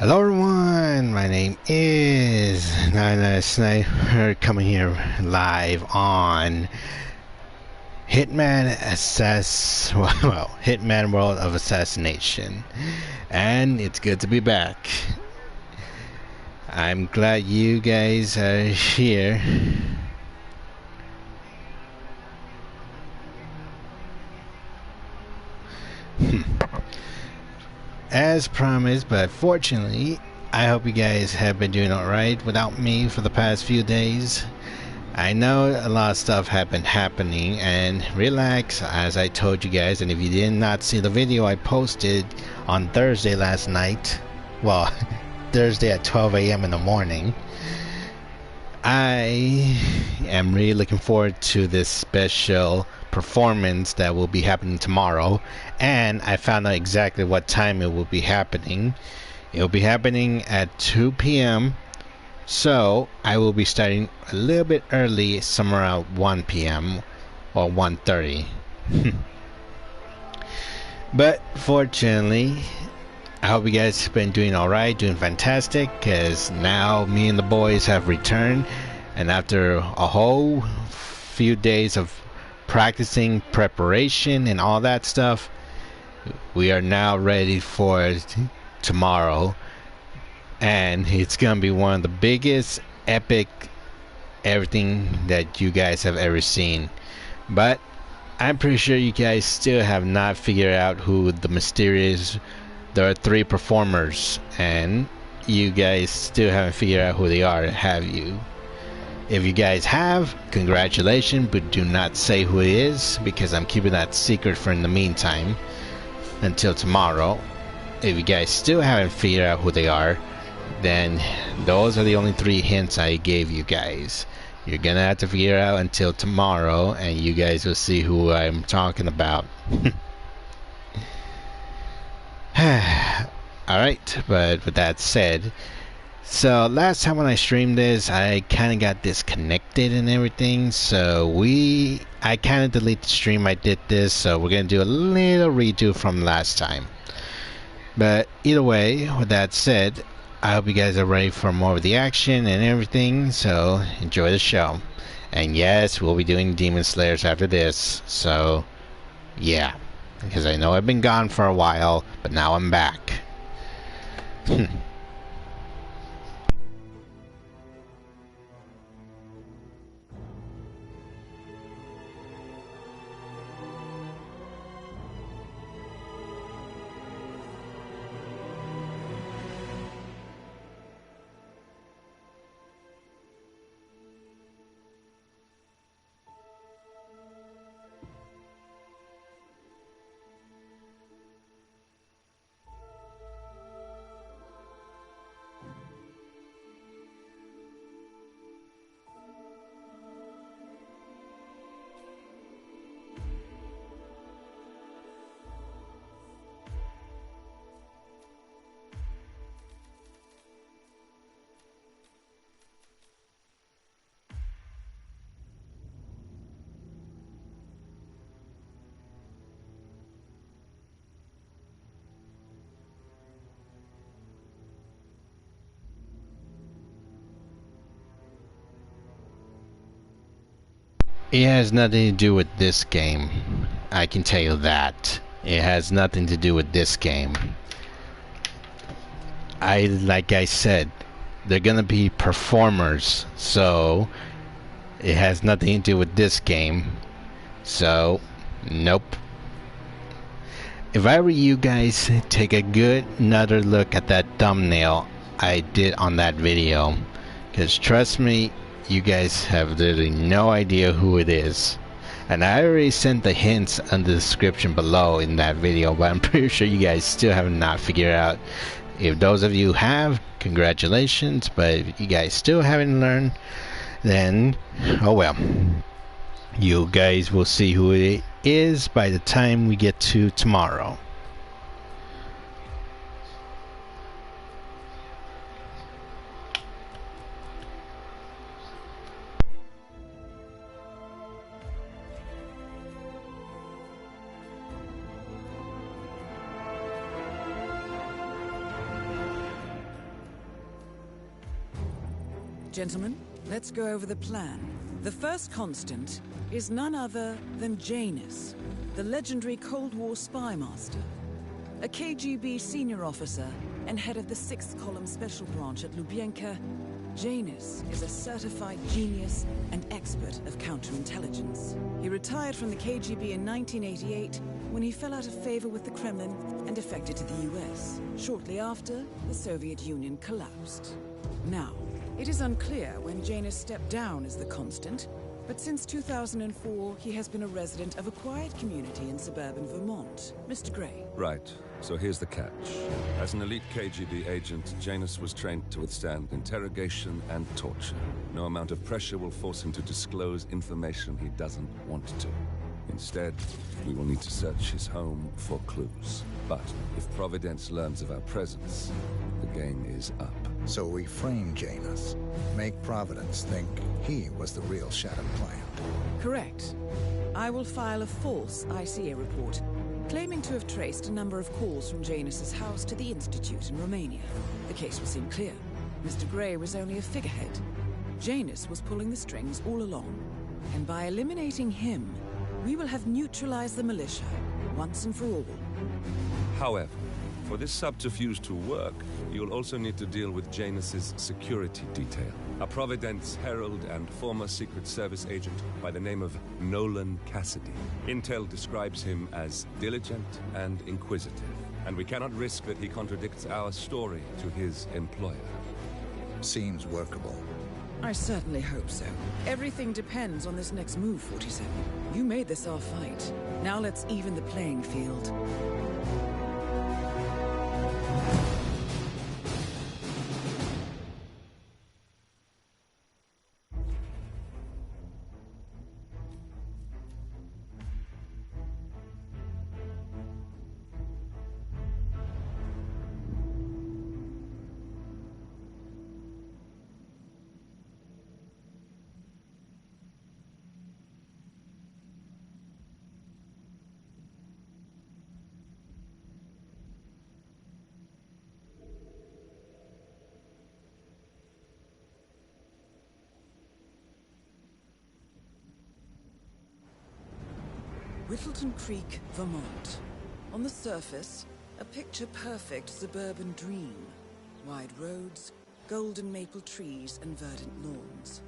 Hello everyone, my name is Nine Sniper coming here live on Hitman World of Assassination, and it's good to be back. I'm glad you guys are here. As promised, but fortunately, I hope you guys have been doing alright without me for the past few days. I know a lot of stuff have been happening, and relax, as I told you guys, and if you did not see the video I posted on Thursday last night, well, Thursday at 12 a.m. in the morning, I am really looking forward to this special performance that will be happening tomorrow, and I found out exactly what time it will be happening. It will be happening at 2 p.m. So I will be starting a little bit early, somewhere around 1 p.m. or 1:30. But fortunately, I hope you guys have been doing alright, doing fantastic, because now me and the boys have returned, and after a whole few days of practicing, preparation, and all that stuff, we are now ready for tomorrow, and it's gonna be one of the biggest, epic, everything that you guys have ever seen. But I'm pretty sure you guys still have not figured out who the mysterious. There are 3 performers, and you guys still haven't figured out who they are, have you? If you guys have, congratulations, but do not say who it is, because I'm keeping that secret for in the meantime until tomorrow. If you guys still haven't figured out who they are, then those are the only 3 hints I gave you guys. You're gonna have to figure it out until tomorrow, and you guys will see who I'm talking about. Alright, but with that said, so last time when I streamed this, I kind of got disconnected and everything, so I kind of deleted the stream I did this, so we're gonna do a little redo from last time. But either way, with that said, I hope you guys are ready for more of the action and everything, so enjoy the show. And yes, we'll be doing Demon Slayers after this, so yeah, because I know I've been gone for a while, but now I'm back. It has nothing to do with this game. I can tell you that. It has nothing to do with this game. Like I said, they're gonna be performers, so it has nothing to do with this game. So, nope. If I were you guys, take a good another look at that thumbnail I did on that video, because trust me, you guys have literally no idea who it is. And I already sent the hints in the description below in that video, but I'm pretty sure you guys still have not figured out. If those of you have, congratulations, but if you guys still haven't learned, then oh well. You guys will see who it is by the time we get to tomorrow. Gentlemen, let's go over the plan. The first constant is none other than Janus, the legendary Cold War spy master. A KGB senior officer and head of the 6th Column Special Branch at Lubyanka, Janus is a certified genius and expert of counterintelligence. He retired from the KGB in 1988 when he fell out of favor with the Kremlin and defected to the US. Shortly after, the Soviet Union collapsed. Now, it is unclear when Janus stepped down as the constant, but since 2004, he has been a resident of a quiet community in suburban Vermont. Mr. Grey. Right. So here's the catch. As an elite KGB agent, Janus was trained to withstand interrogation and torture. No amount of pressure will force him to disclose information he doesn't want to. Instead, we will need to search his home for clues. But if Providence learns of our presence, the game is up. So we frame Janus, make Providence think he was the real shattered plant. Correct. I will file a false ICA report, claiming to have traced a number of calls from Janus's house to the Institute in Romania. The case will seem clear. Mr. Grey was only a figurehead. Janus was pulling the strings all along. And by eliminating him, we will have neutralized the militia, once and for all. However, for this subterfuge to work, you'll also need to deal with Janus's security detail. A Providence herald and former Secret Service agent by the name of Nolan Cassidy. Intel describes him as diligent and inquisitive, and we cannot risk that he contradicts our story to his employer. Seems workable. I certainly hope so. Everything depends on this next move, 47. You made this our fight. Now let's even the playing field. Whittleton Creek, Vermont. On the surface, a picture-perfect suburban dream. Wide roads, golden maple trees, and verdant lawns.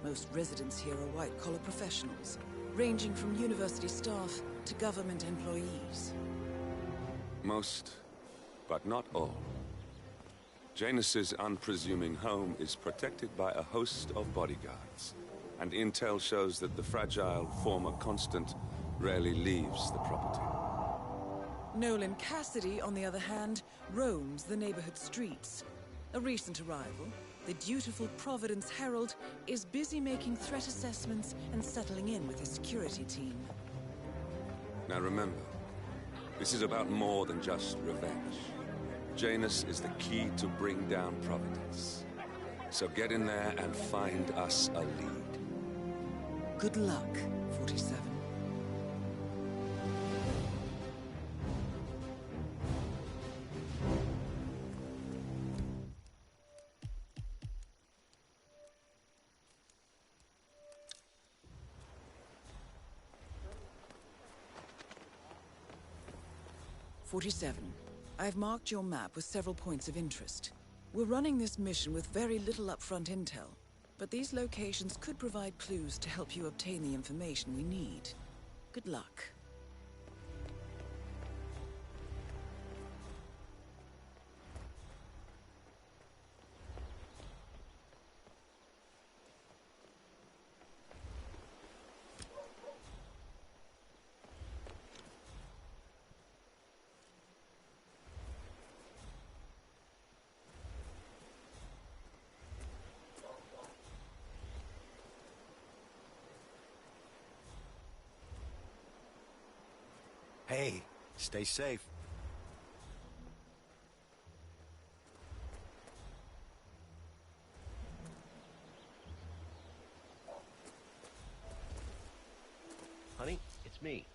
Most residents here are white-collar professionals, ranging from university staff to government employees. Most, but not all. Janus's unpresuming home is protected by a host of bodyguards, and intel shows that the fragile former constant rarely leaves the property. Nolan Cassidy, on the other hand, roams the neighborhood streets. A recent arrival, the dutiful Providence Herald is busy making threat assessments and settling in with his security team. Now remember, this is about more than just revenge. Janus is the key to bring down Providence. So get in there and find us a lead. Good luck, 47. I've marked your map with several points of interest. We're running this mission with very little upfront intel, but these locations could provide clues to help you obtain the information we need. Good luck. Hey, stay safe. Honey, it's me.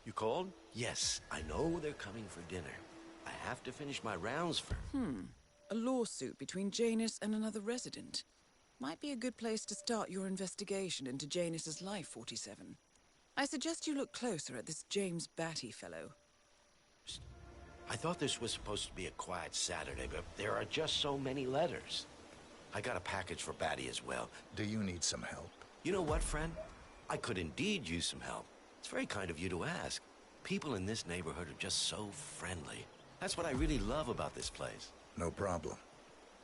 You called? Yes, I know they're coming for dinner. I have to finish my rounds first. A lawsuit between Janus and another resident. Might be a good place to start your investigation into Janus's life, 47. I suggest you look closer at this James Batty fellow. I thought this was supposed to be a quiet Saturday, but there are just so many letters. I got a package for Batty as well. Do you need some help? You know what, friend? I could indeed use some help. It's very kind of you to ask. People in this neighborhood are just so friendly. That's what I really love about this place. No problem.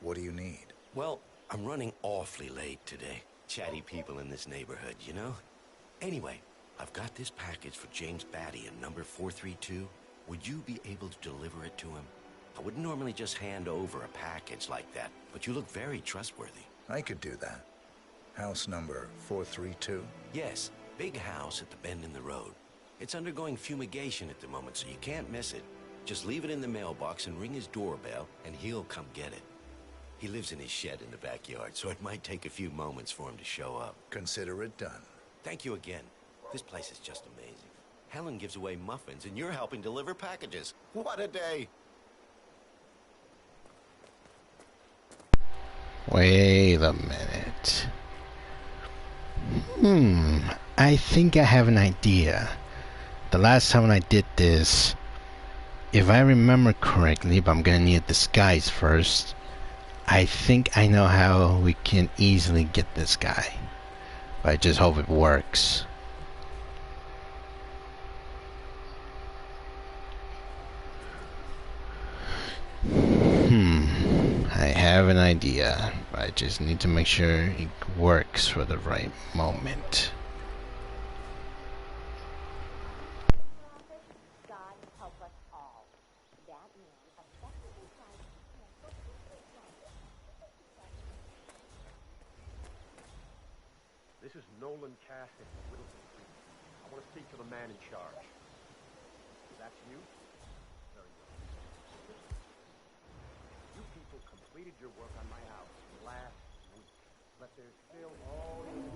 What do you need? Well, I'm running awfully late today. Chatty people in this neighborhood, you know? Anyway, I've got this package for James Batty in number 432. Would you be able to deliver it to him? I wouldn't normally just hand over a package like that, but you look very trustworthy. I could do that. House number 432? Yes, big house at the bend in the road. It's undergoing fumigation at the moment, so you can't miss it. Just leave it in the mailbox and ring his doorbell, and he'll come get it. He lives in his shed in the backyard, so it might take a few moments for him to show up. Consider it done. Thank you again. This place is just amazing. Helen gives away muffins, and you're helping deliver packages. What a day! Wait a minute. I think I have an idea. The last time I did this, if I remember correctly, but I'm gonna need a disguise first, I think I know how we can easily get this guy. But I just hope it works. I have an idea, but I just need to make sure it works for the right moment. God help us all. That man effectively tried to This is Nolan Cassidy, Whittleton Street. I want to speak to the man in charge. That's you? Very well. You people completed your work on my house last week, but there's still all these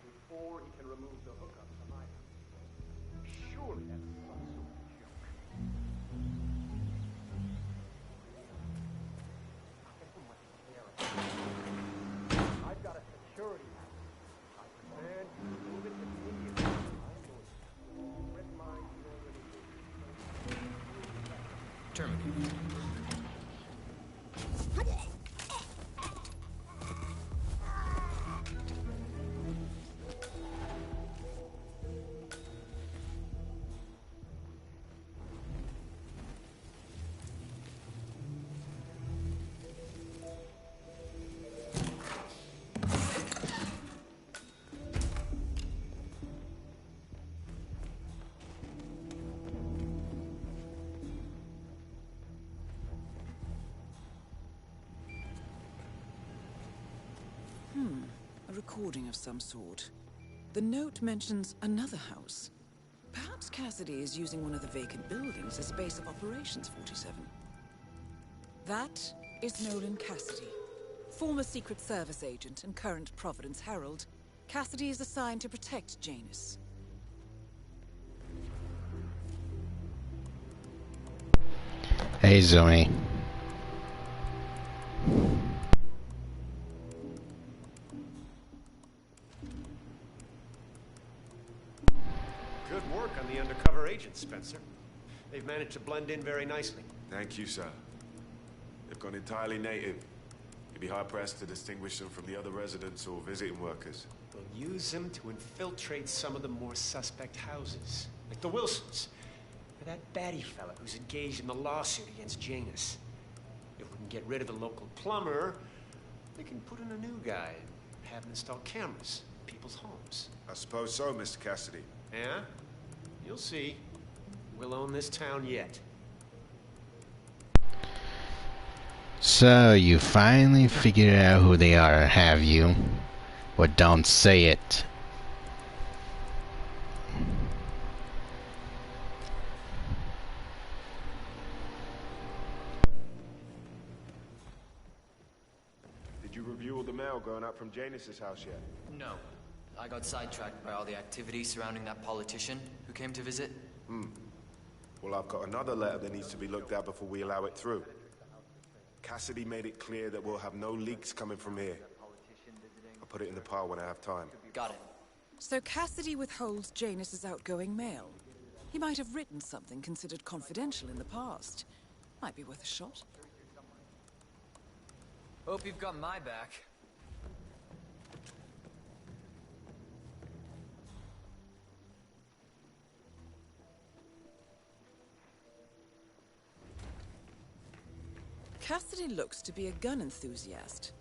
before he can remove the hookups on my house. Surely that's some sort of joke. I've got a security house. I command you to move it immediately. I'm going to red mine Terminated. A recording of some sort. The note mentions another house. Perhaps Cassidy is using one of the vacant buildings as a base of operations, 47. That is Nolan Cassidy. Former Secret Service agent and current Providence Herald, Cassidy is assigned to protect Janus. Hey, Zoe. Good work on the undercover agents, Spencer. They've managed to blend in very nicely. Thank you, sir. They've gone entirely native. You'd be hard-pressed to distinguish them from the other residents or visiting workers. We'll use them to infiltrate some of the more suspect houses, like the Wilsons, or that Batty fella who's engaged in the lawsuit against Janus. If we can get rid of the local plumber, they can put in a new guy and have him install cameras in people's homes. I suppose so, Mr. Cassidy. Yeah? You'll see. We'll own this town yet. So you finally figured out who they are, have you? Or don't say it. Did you review all the mail going up from Janus's house yet? No. I got sidetracked by all the activity surrounding that politician who came to visit. Well, I've got another letter that needs to be looked at before we allow it through. Cassidy made it clear that we'll have no leaks coming from here. I'll put it in the pile when I have time. Got it. So Cassidy withholds Janus's outgoing mail. He might have written something considered confidential in the past. Might be worth a shot. Hope you've got my back. Cassidy looks to be a gun enthusiast.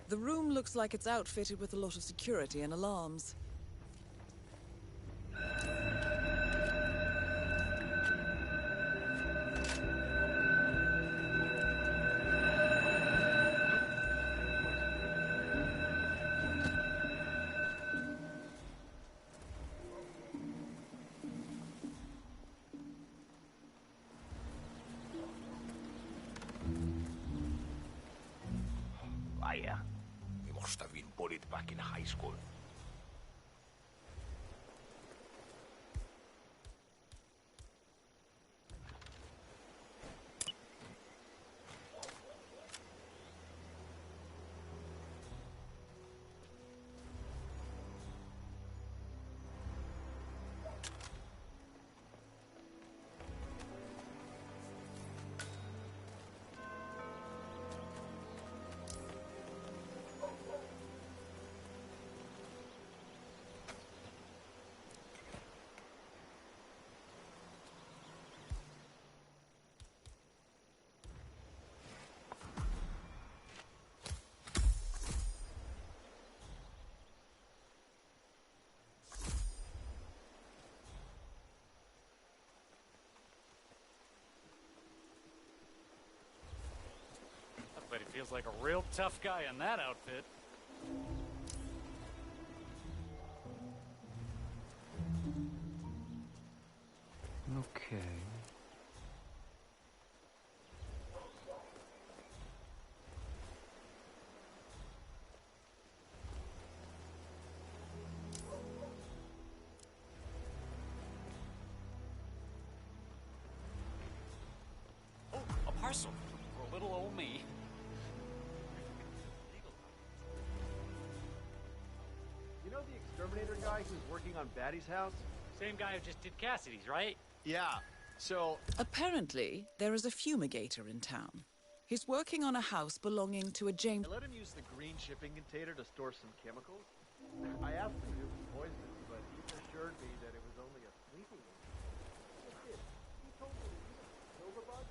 The room looks like it's outfitted with a lot of security and alarms. Vaya. We must have been bullied back in high school. But he feels like a real tough guy in that outfit. Okay. Oh, a parcel for little old me. You know the exterminator guy who's working on Batty's house? Same guy who just did Cassidy's, right? Yeah. So... Apparently, there is a fumigator in town. He's working on a house belonging to a James... I let him use the green shipping container to store some chemicals. I asked him if it was poisonous, but he assured me that it was only a sleeping agent. He told me that he was silver bug.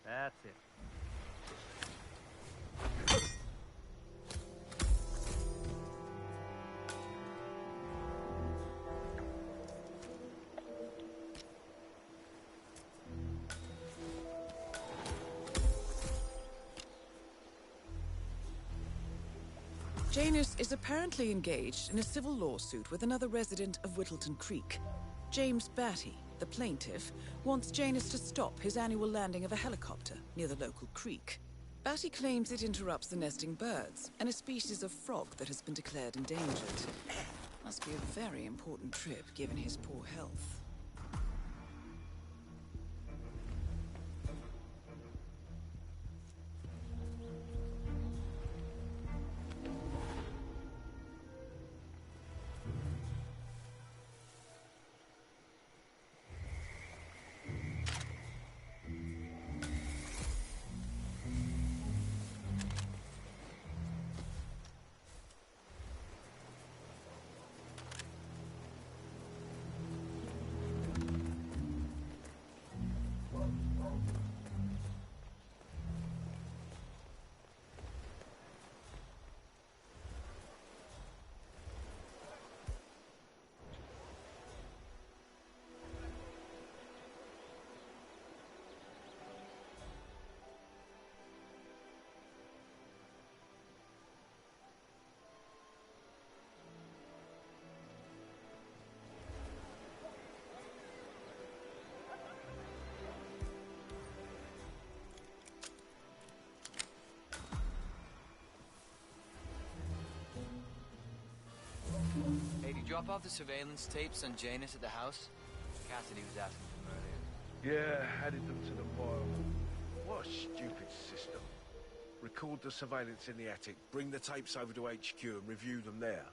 That's it. Janus is apparently engaged in a civil lawsuit with another resident of Whittleton Creek. James Batty, the plaintiff, wants Janus to stop his annual landing of a helicopter near the local creek. Batty claims it interrupts the nesting birds and a species of frog that has been declared endangered. Must be a very important trip given his poor health. drop off the surveillance tapes on Janus at the house? Cassidy was asking for them earlier. Yeah, added them to the file. What a stupid system. Record the surveillance in the attic, bring the tapes over to HQ and review them there.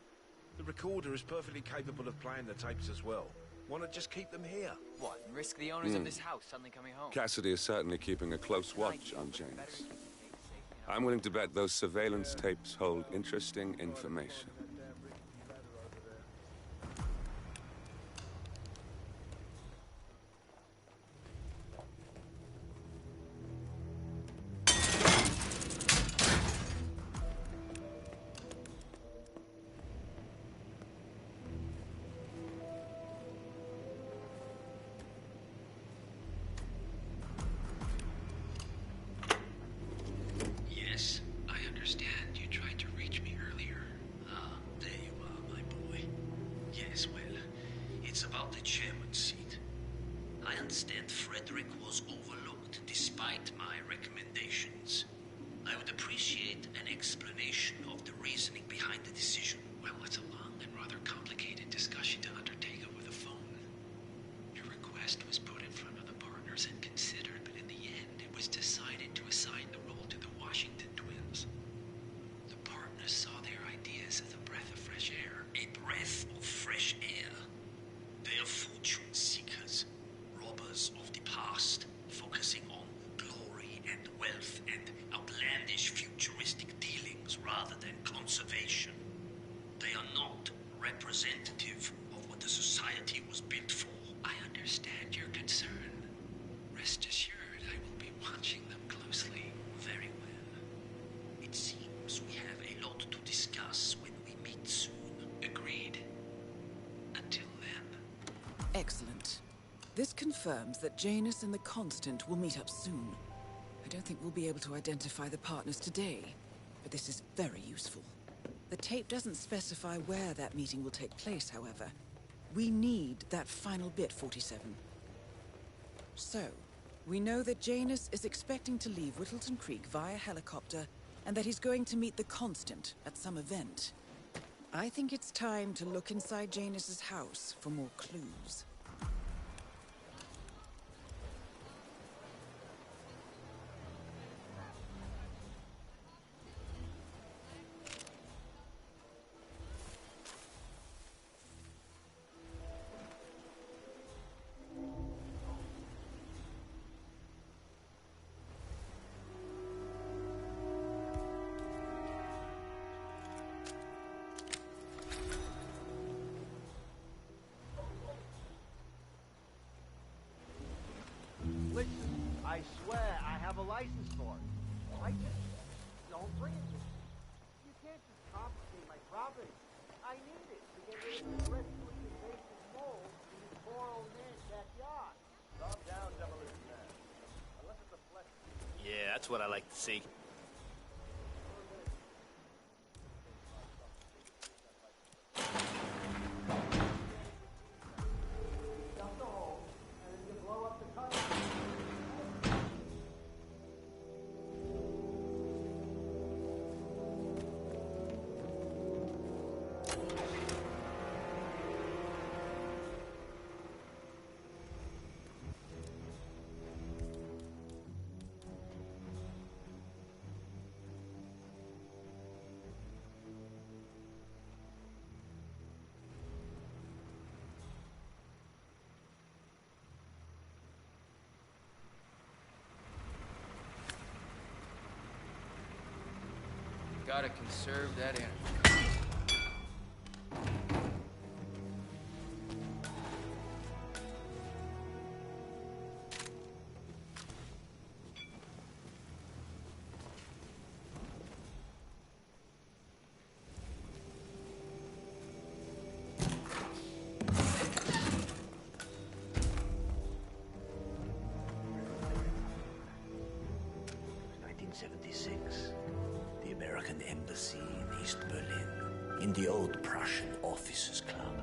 The recorder is perfectly capable of playing the tapes as well. Why not just keep them here? What, and risk the owners of this house suddenly coming home? Cassidy is certainly keeping a close watch on Janus. I'm willing to bet those surveillance tapes hold interesting information. Yes, I understand. You tried to reach me earlier. Ah, there you are, my boy. Yes, well, it's about the chairman's seat. I understand Frederick was overlooked despite my recommendations. I would appreciate an explanation of the reasoning behind the decision. Well, it's a long and rather complicated discussion to undertake over the phone. Your request was put in front of the partners and considered, but in the end, it was decided to assign the role to the Washington twins. The partners saw their ideas as a breath of fresh air. A breath of fresh air. They are fortune seekers, robbers of the past, focusing on glory and wealth and outlandish futuristic dealings rather than conservation. They are not representative of what the society was built for. I understand your concern. Rest assured, I will be watching them closely. Very well. It seems we have a lot to discuss when we meet soon. Agreed. Until then. Excellent. This confirms that Janus and the Constant will meet up soon. I don't think we'll be able to identify the partners today, but this is very useful. The tape doesn't specify where that meeting will take place, however. We need that final bit, 47. So, we know that Janus is expecting to leave Whittleton Creek via helicopter, and that he's going to meet the Constant at some event. I think it's time to look inside Janus's house for more clues. Listen, I swear I have a license for it. I just don't bring it to me. You can't just confiscate my property. I need it to get rid of this rescuing invasive mold in this poor old man's backyard. Calm down, demolition man. Unless it's a flesh. Yeah, that's what I like to see. Dump the hole, and then you blow up the tunnel. Gotta conserve that energy. The American Embassy in East Berlin, in the old Prussian Officers Club.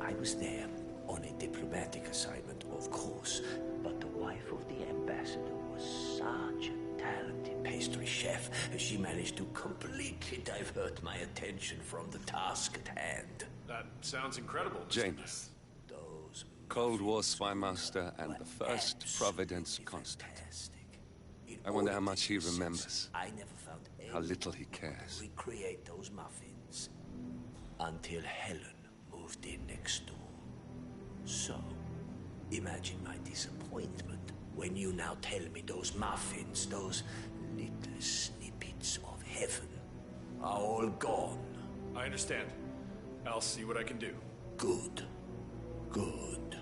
I was there on a diplomatic assignment, of course, but the wife of the ambassador was such a talented pastry chef. She managed to completely divert my attention from the task at hand. Sounds incredible, Mr. Janus. Cold War spy master and the first Providence constant. I wonder how much he remembers. I never found How little he cares. recreate those muffins until Helen moved in next door. So, imagine my disappointment when you now tell me those muffins, those little snippets of heaven, are all gone. I understand. I'll see what I can do. Good. Good.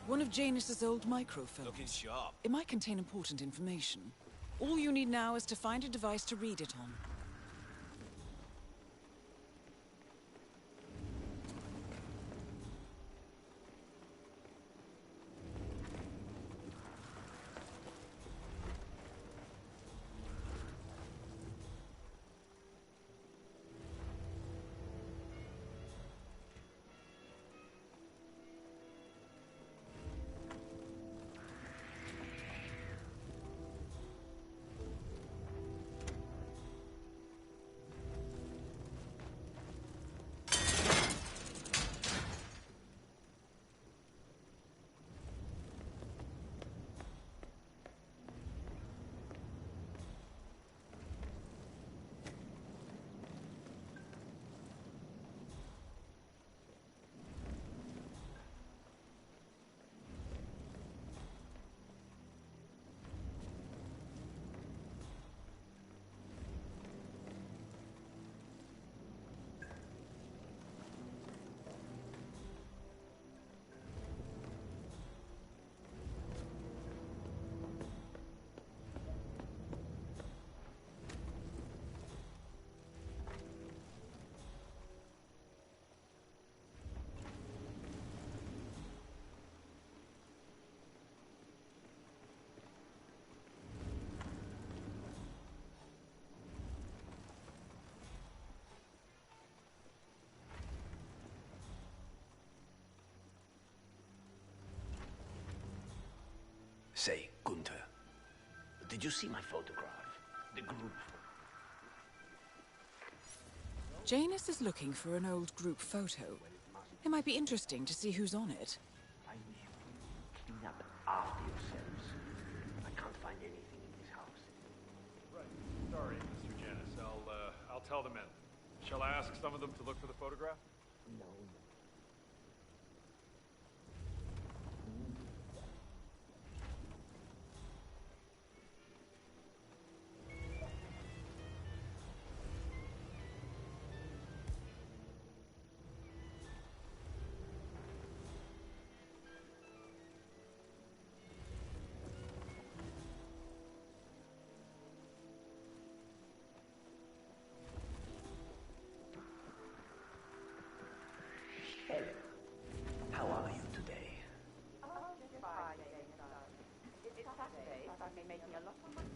One of Janus's old microphones. Looking sharp. It might contain important information. All you need now is to find a device to read it on. Say, Gunther, did you see my photograph? The group. Janus is looking for an old group photo. It might be interesting to see who's on it. I need you to clean up after yourselves. I can't find anything in this house. Right. Sorry, Mr. Janus. I'll tell the men. Shall I ask some of them to look for the photograph? No. Helen, how are you today? Oh, just fine, Jason. It's Saturday, so I've been making a lot of money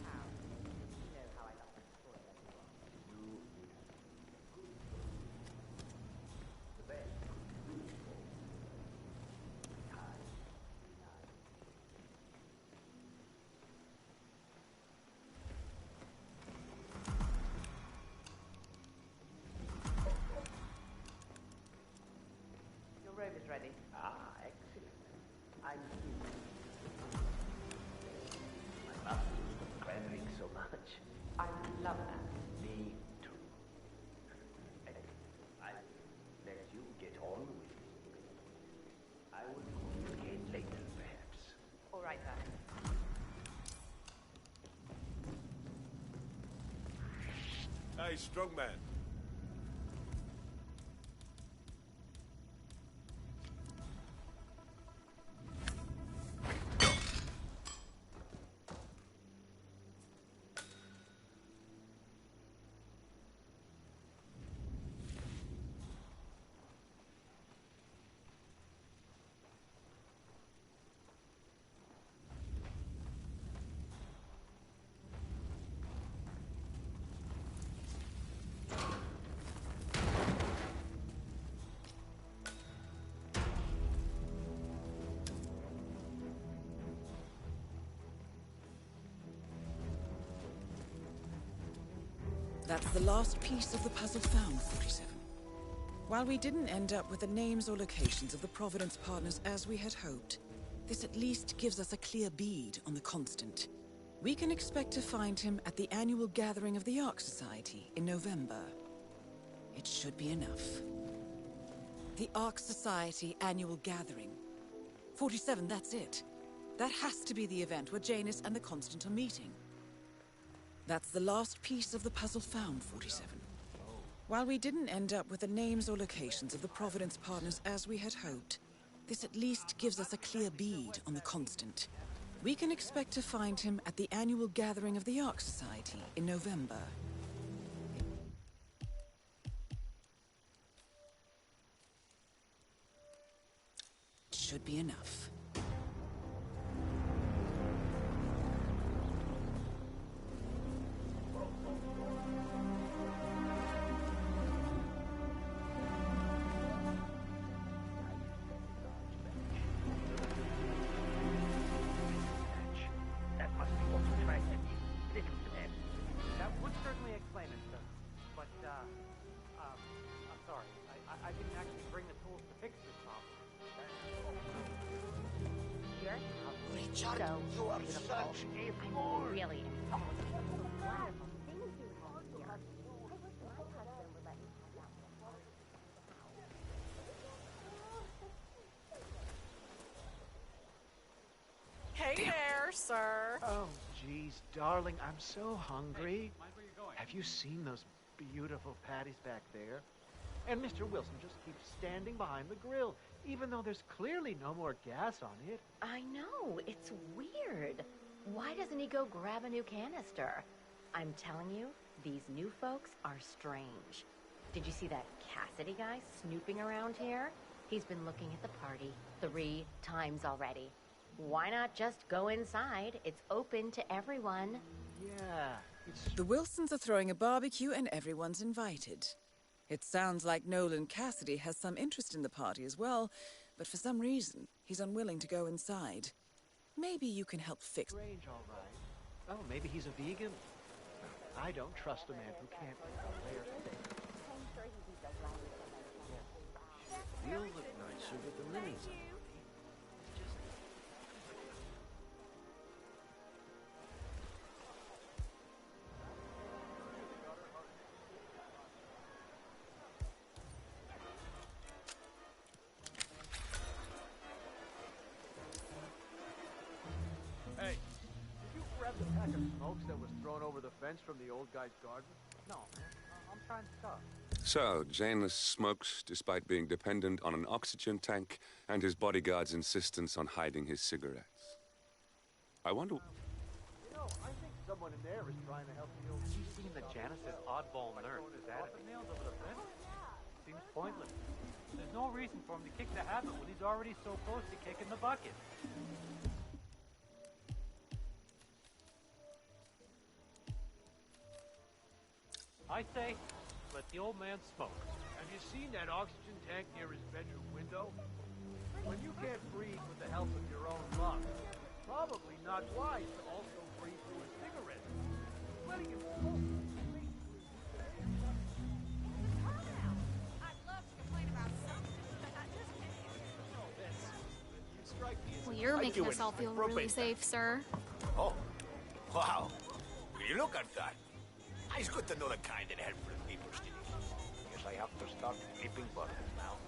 now. You know how I love to spoil everyone. The best. Your robe is ready. Ah, excellent. I'm my mouth is clamoring so much. I love that. Me too. I'll let you get on with it. I will call you again later, perhaps. All right, then. Hey, strong man. That's the last piece of the puzzle found, 47. While we didn't end up with the names or locations of the Providence partners as we had hoped, this at least gives us a clear bead on the Constant. We can expect to find him at the annual gathering of the Ark Society in November. It should be enough. The Ark Society annual gathering. 47, that's it. That has to be the event where Janus and the Constant are meeting. That's the last piece of the puzzle found, 47. While we didn't end up with the names or locations of the Providence partners as we had hoped, this at least gives us a clear bead on the Constant. We can expect to find him at the annual gathering of the Ark Society in November. It should be enough. Hey there, sir. Oh, geez, darling, I'm so hungry. Have you seen those beautiful patties back there? And Mr. Wilson just keeps standing behind the grill, even though there's clearly no more gas on it. I know, it's weird. Why doesn't he go grab a new canister? I'm telling you, these new folks are strange. Did you see that Cassidy guy snooping around here? He's been looking at the party 3 times already. Why not just go inside? It's open to everyone. Yeah, The Wilsons are throwing a barbecue and everyone's invited. It sounds like Nolan Cassidy has some interest in the party as well, but for some reason, he's unwilling to go inside. Maybe you can help fix... Strange, all right. Oh, maybe he's a vegan? I don't trust a man who can't eat a rare steak. You'll look nicer with the minis on. Hey, did you grab the pack of smokes that was thrown over the fence from the old guy's garden? No, man. I'm trying to stop. So, Janus smokes despite being dependent on an oxygen tank and his bodyguard's insistence on hiding his cigarettes. I wonder... You know, I think someone in there is trying to help the old... You've seen that Janice's oddball nurse is adding nails over the fence? Seems pointless. There's no reason for him to kick the habit when he's already so close to kicking the bucket. I say, let the old man smoke. Have you seen that oxygen tank near his bedroom window? When you can't breathe with the help of your own lungs, it's probably not wise to also breathe through a cigarette. Letting him smoke. Well, you're making us all feel really safe, sir. Oh, wow. Will you look at that? It's good to know the kind and helpful people, Stevie. Guess I have to start flipping buttons now.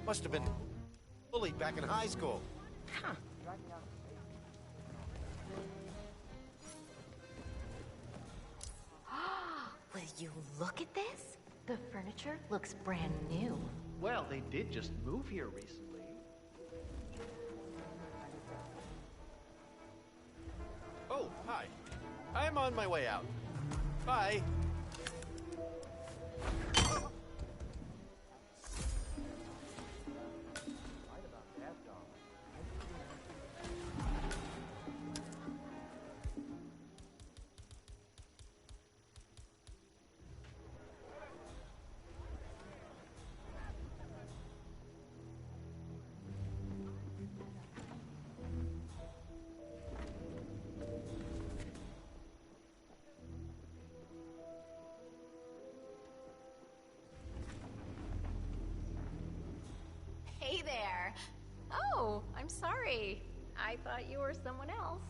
Must have been bullied back in high school. Huh. Will you look at this? The furniture looks brand new. Well, they did just move here recently. Oh, hi. I'm on my way out. Bye. Hey there. Oh, I'm sorry. I thought you were someone else.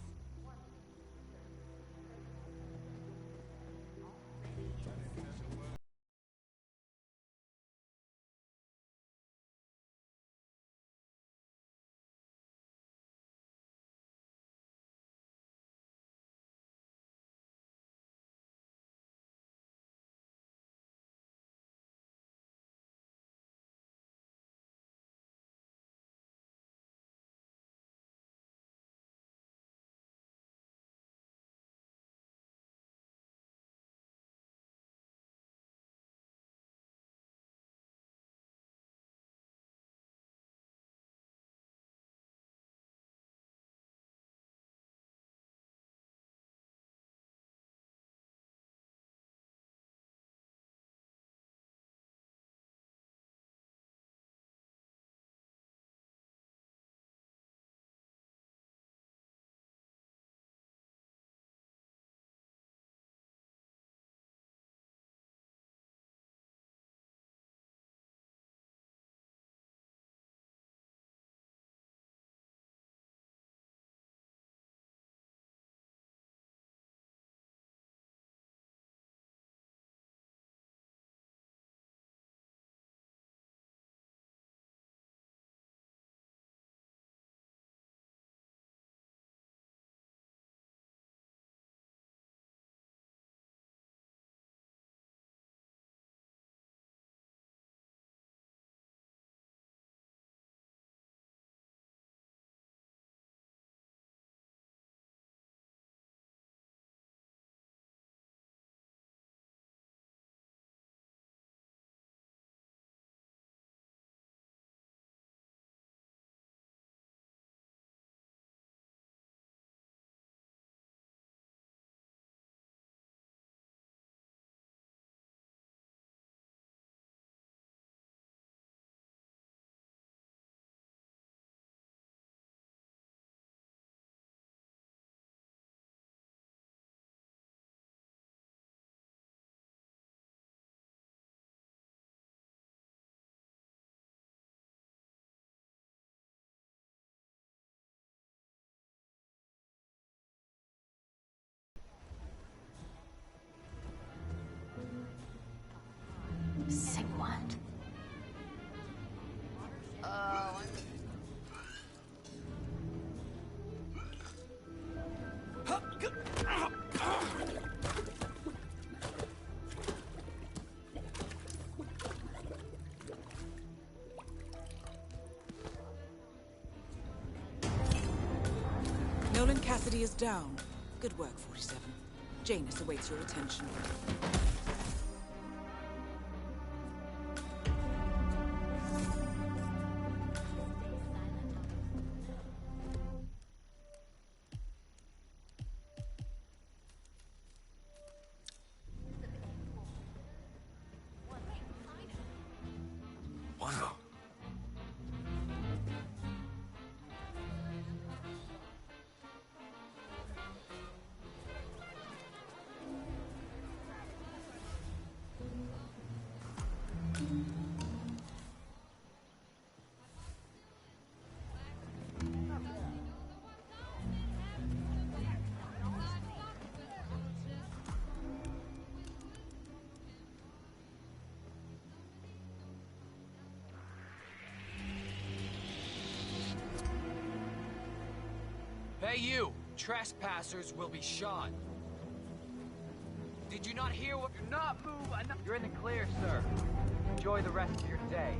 Say what? Nolan Cassidy is down. Good work, 47. Janus awaits your attention. Wow. Hey you! Trespassers will be shot. Did you not hear what— Do not move! You're in the clear, sir. Enjoy the rest of your day.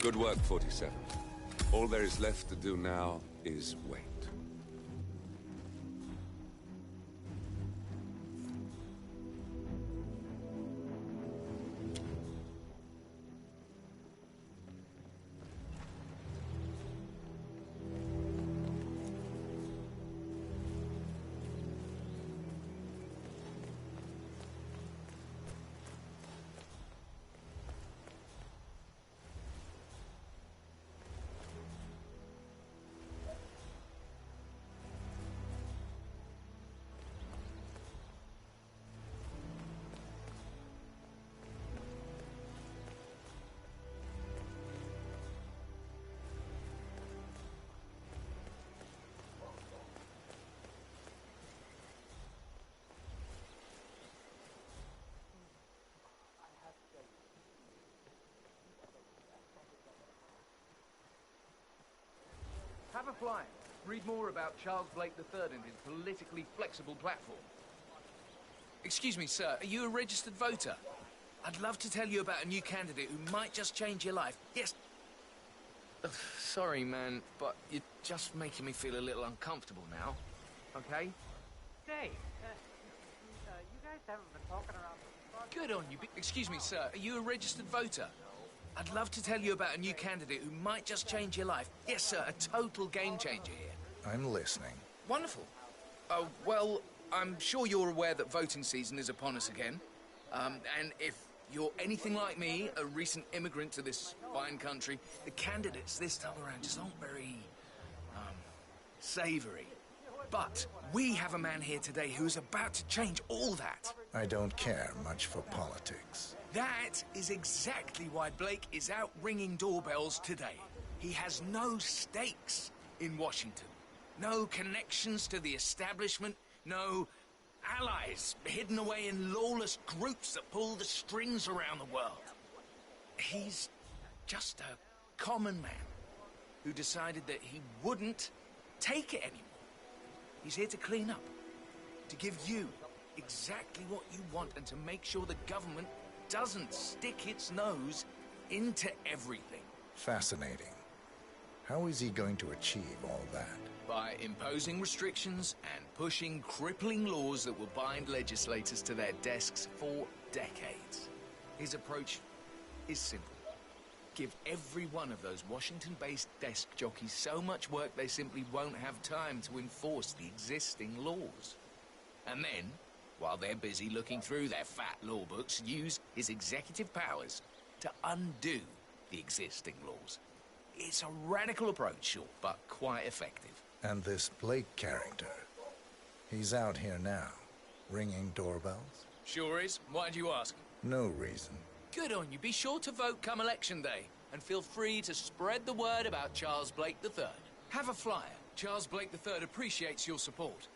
Good work, 47. All there is left to do now is wait. Have a flyer. Read more about Charles Blake III and his politically flexible platform. Excuse me, sir. Are you a registered voter? I'd love to tell you about a new candidate who might just change your life. Yes. Ugh, sorry, man, but you're just making me feel a little uncomfortable now. Okay? Say, you guys haven't been talking around the... Good on you. Excuse me, sir. Are you a registered voter? I'd love to tell you about a new candidate who might just change your life. Yes, sir, a total game changer here. I'm listening. Wonderful. Oh, well, I'm sure you're aware that voting season is upon us again. And if you're anything like me, a recent immigrant to this fine country, the candidates this time around just aren't very, savoury. But we have a man here today who's about to change all that. I don't care much for politics. That is exactly why Blake is out ringing doorbells today. He has no stakes in Washington. No connections to the establishment. No allies hidden away in lawless groups that pull the strings around the world. He's just a common man who decided that he wouldn't take it anymore. He's here to clean up, to give you exactly what you want and to make sure the government doesn't stick its nose into everything. Fascinating. How is he going to achieve all that? By imposing restrictions and pushing crippling laws that will bind legislators to their desks for decades. His approach is simple. Give every one of those Washington-based desk jockeys so much work they simply won't have time to enforce the existing laws. And then, while they're busy looking through their fat law books, use his executive powers to undo the existing laws. It's a radical approach, sure, but quite effective. And this Blake character, he's out here now, ringing doorbells? Sure is. Why did you ask? No reason. Good on you. Be sure to vote come election day, and feel free to spread the word about Charles Blake III. Have a flyer. Charles Blake III appreciates your support.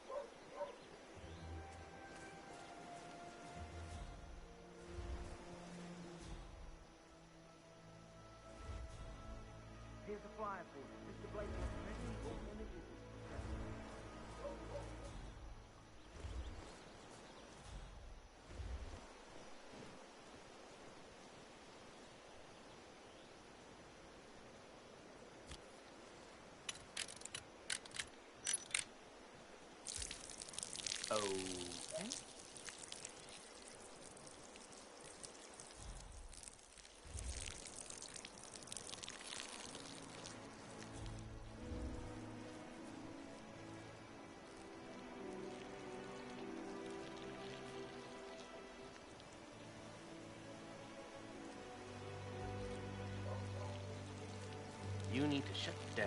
Here's a flyer for you. Mr. Blake has many good images. Okay. You need to shut down.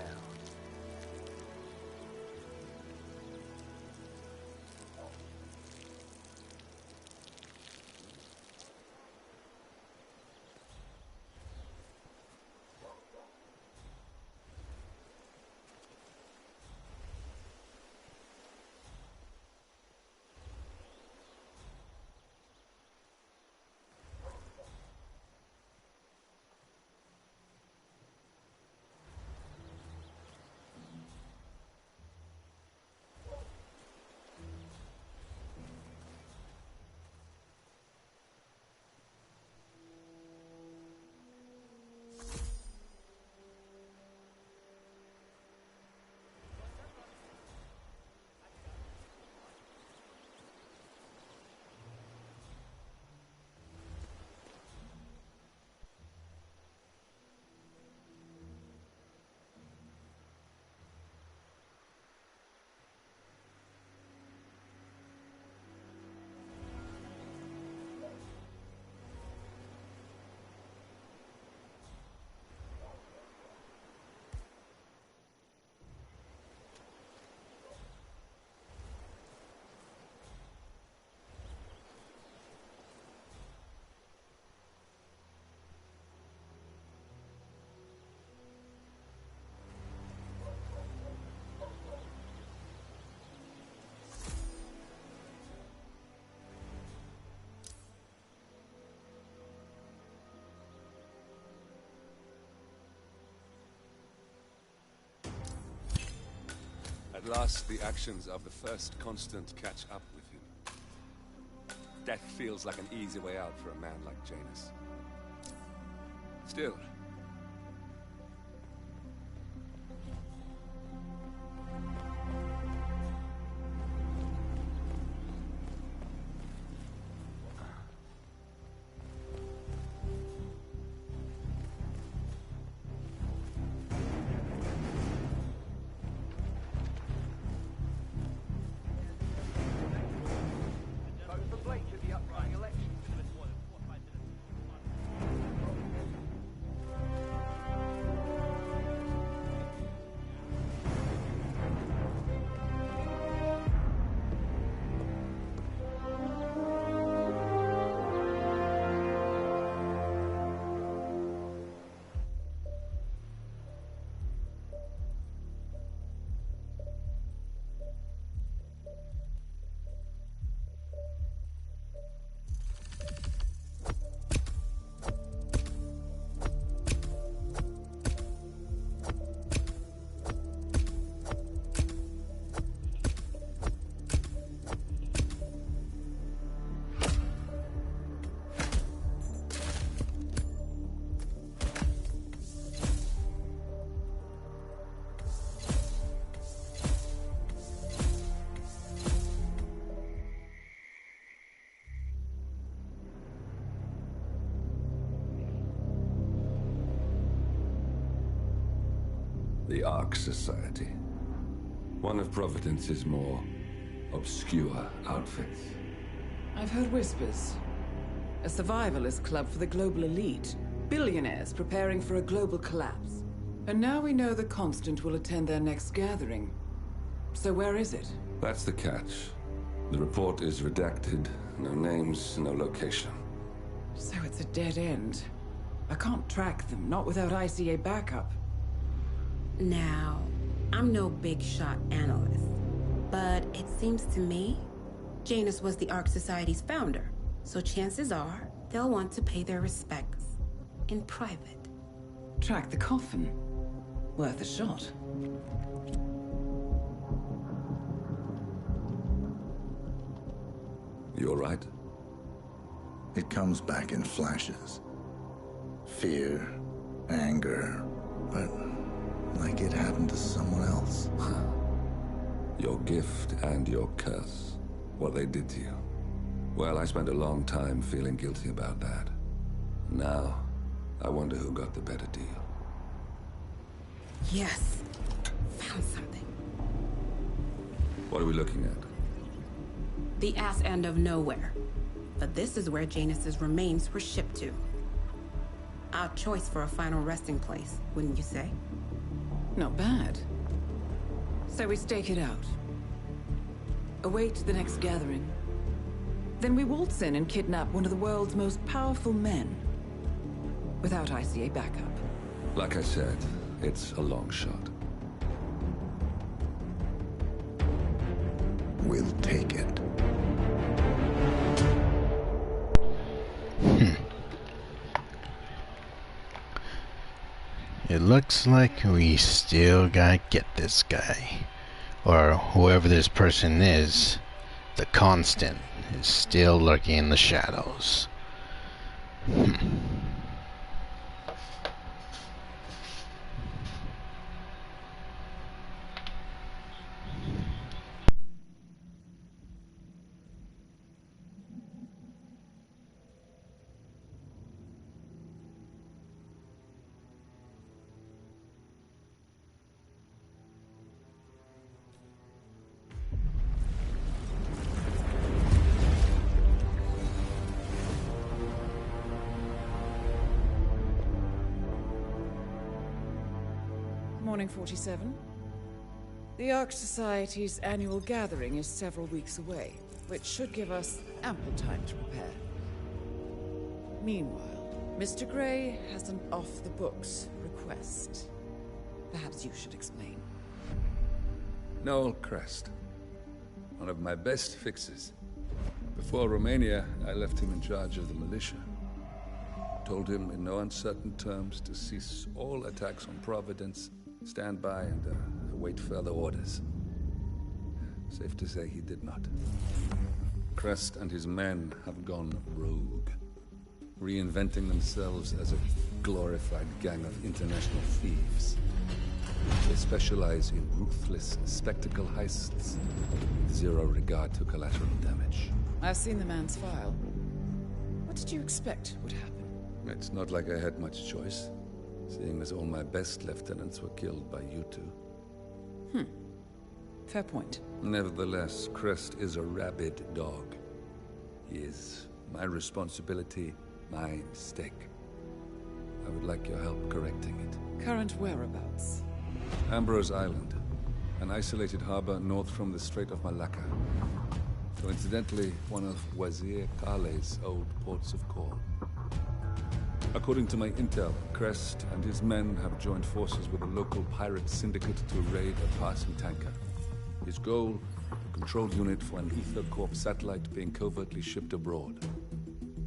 At last, the actions of the first constant catch up with him. Death feels like an easy way out for a man like Janus. Still, Vote for Blake at the upcoming election. the Ark Society. One of Providence's more obscure outfits. I've heard whispers. A survivalist club for the global elite. Billionaires preparing for a global collapse. And now we know the Constant will attend their next gathering. So where is it? That's the catch. The report is redacted. No names, no location. So it's a dead end. I can't track them, not without ICA backup. Now, I'm no big shot analyst, but it seems to me Janus was the Ark Society's founder, so chances are they'll want to pay their respects in private. Track the coffin. Worth a shot. You all right? It comes back in flashes. Fear, anger, but like it happened to someone else. Your gift and your curse. What they did to you. Well, I spent a long time feeling guilty about that. Now, I wonder who got the better deal. Yes, found something. What are we looking at? The ass end of nowhere. But this is where Janus's remains were shipped to. Our choice for a final resting place, wouldn't you say? Not bad. So we stake it out. Await the next gathering. Then we waltz in and kidnap one of the world's most powerful men. Without ICA backup. Like I said, it's a long shot. We'll take it. It looks like we still gotta get this guy. Or whoever this person is. The Constant is still lurking in the shadows. Morning 47. The Ark Society's annual gathering is several weeks away, which should give us ample time to prepare. Meanwhile, Mr. Grey has an off-the-books request. Perhaps you should explain. Noel Crest. One of my best fixes. Before Romania, I left him in charge of the militia. Told him in no uncertain terms to cease all attacks on Providence, stand by and await further orders. Safe to say he did not. Crest and his men have gone rogue, reinventing themselves as a glorified gang of international thieves. They specialize in ruthless spectacle heists with zero regard to collateral damage. I've seen the man's file. What did you expect would happen? It's not like I had much choice, seeing as all my best lieutenants were killed by you two. Fair point. Nevertheless, Crest is a rabid dog. He is my responsibility, my stake. I would like your help correcting it. Current whereabouts? Ambrose Island, an isolated harbor north from the Strait of Malacca. Coincidentally, one of Wazir Kale's old ports of call. According to my intel, Crest and his men have joined forces with a local pirate syndicate to raid a passing tanker. His goal, a control unit for an Ether Corp satellite being covertly shipped abroad.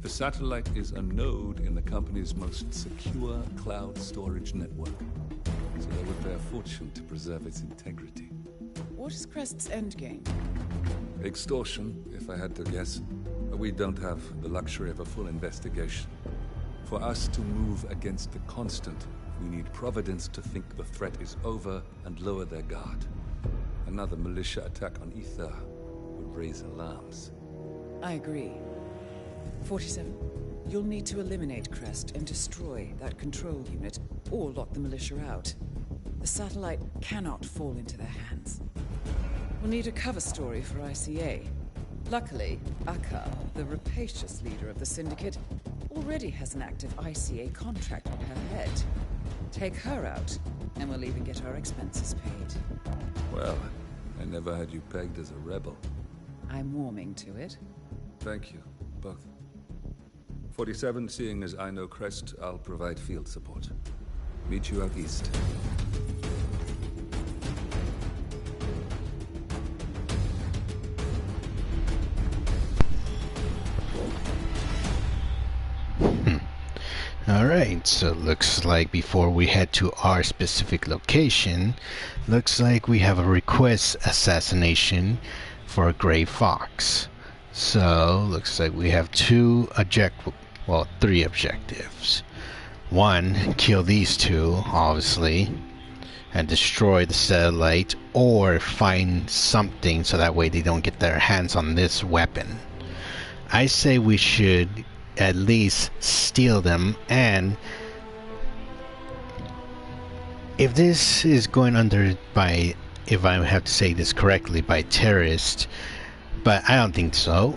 The satellite is a node in the company's most secure cloud storage network, so they would pay a fortune to preserve its integrity. What is Crest's endgame? Extortion, if I had to guess. We don't have the luxury of a full investigation. For us to move against the Constant, we need Providence to think the threat is over and lower their guard. Another militia attack on Ether would raise alarms. I agree. 47. You'll need to eliminate Crest and destroy that control unit, or lock the militia out. The satellite cannot fall into their hands. We'll need a cover story for ICA. Luckily, Akka, the rapacious leader of the Syndicate, already has an active ICA contract on her head. Take her out, and we'll even get our expenses paid. Well, I never had you pegged as a rebel. I'm warming to it. Thank you, both. 47, seeing as I know Crest, I'll provide field support. Meet you out east. Alright, so looks like before we head to our specific location, looks like we have a request assassination for Grey Fox. So, looks like we have three objectives. One, kill these two, obviously, and destroy the satellite, or find something so that way they don't get their hands on this weapon. I say we should at least steal them, and if this is going under by, if I have to say this correctly, by terrorists, but I don't think so.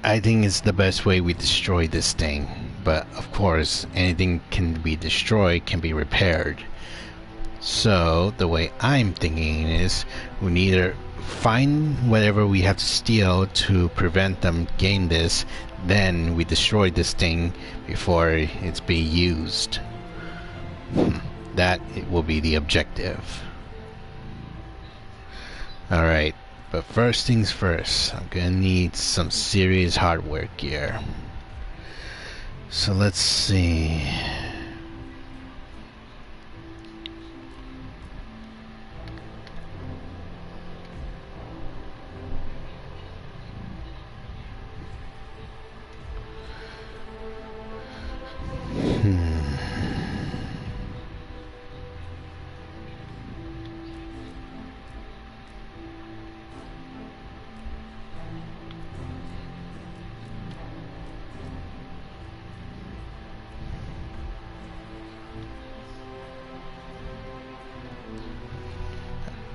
I think it's the best way we destroy this thing, but of course anything can be destroyed can be repaired. So the way I'm thinking is we need to find whatever we have to steal to prevent them gain this, then we destroy this thing before it's being used. That will be the objective. Alright, but first things first, I'm gonna need some serious hardware gear. So let's see.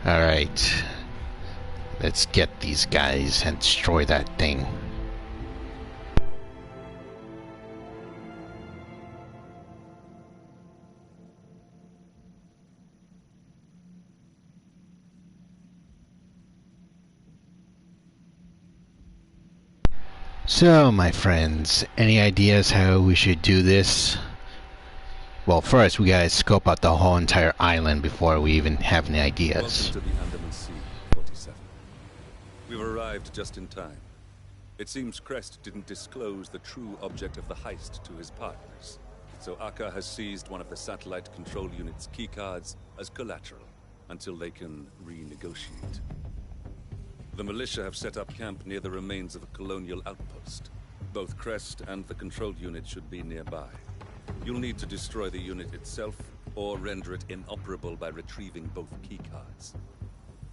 Alright, let's get these guys and destroy that thing. So, my friends, any ideas how we should do this? Well, first we gotta scope out the whole entire island before we even have any ideas. Welcome to the Andaman Sea, 47. We've arrived just in time. It seems Crest didn't disclose the true object of the heist to his partners, so Akka has seized one of the satellite control unit's keycards as collateral until they can renegotiate. The militia have set up camp near the remains of a colonial outpost. Both Crest and the control unit should be nearby. You'll need to destroy the unit itself, or render it inoperable by retrieving both keycards.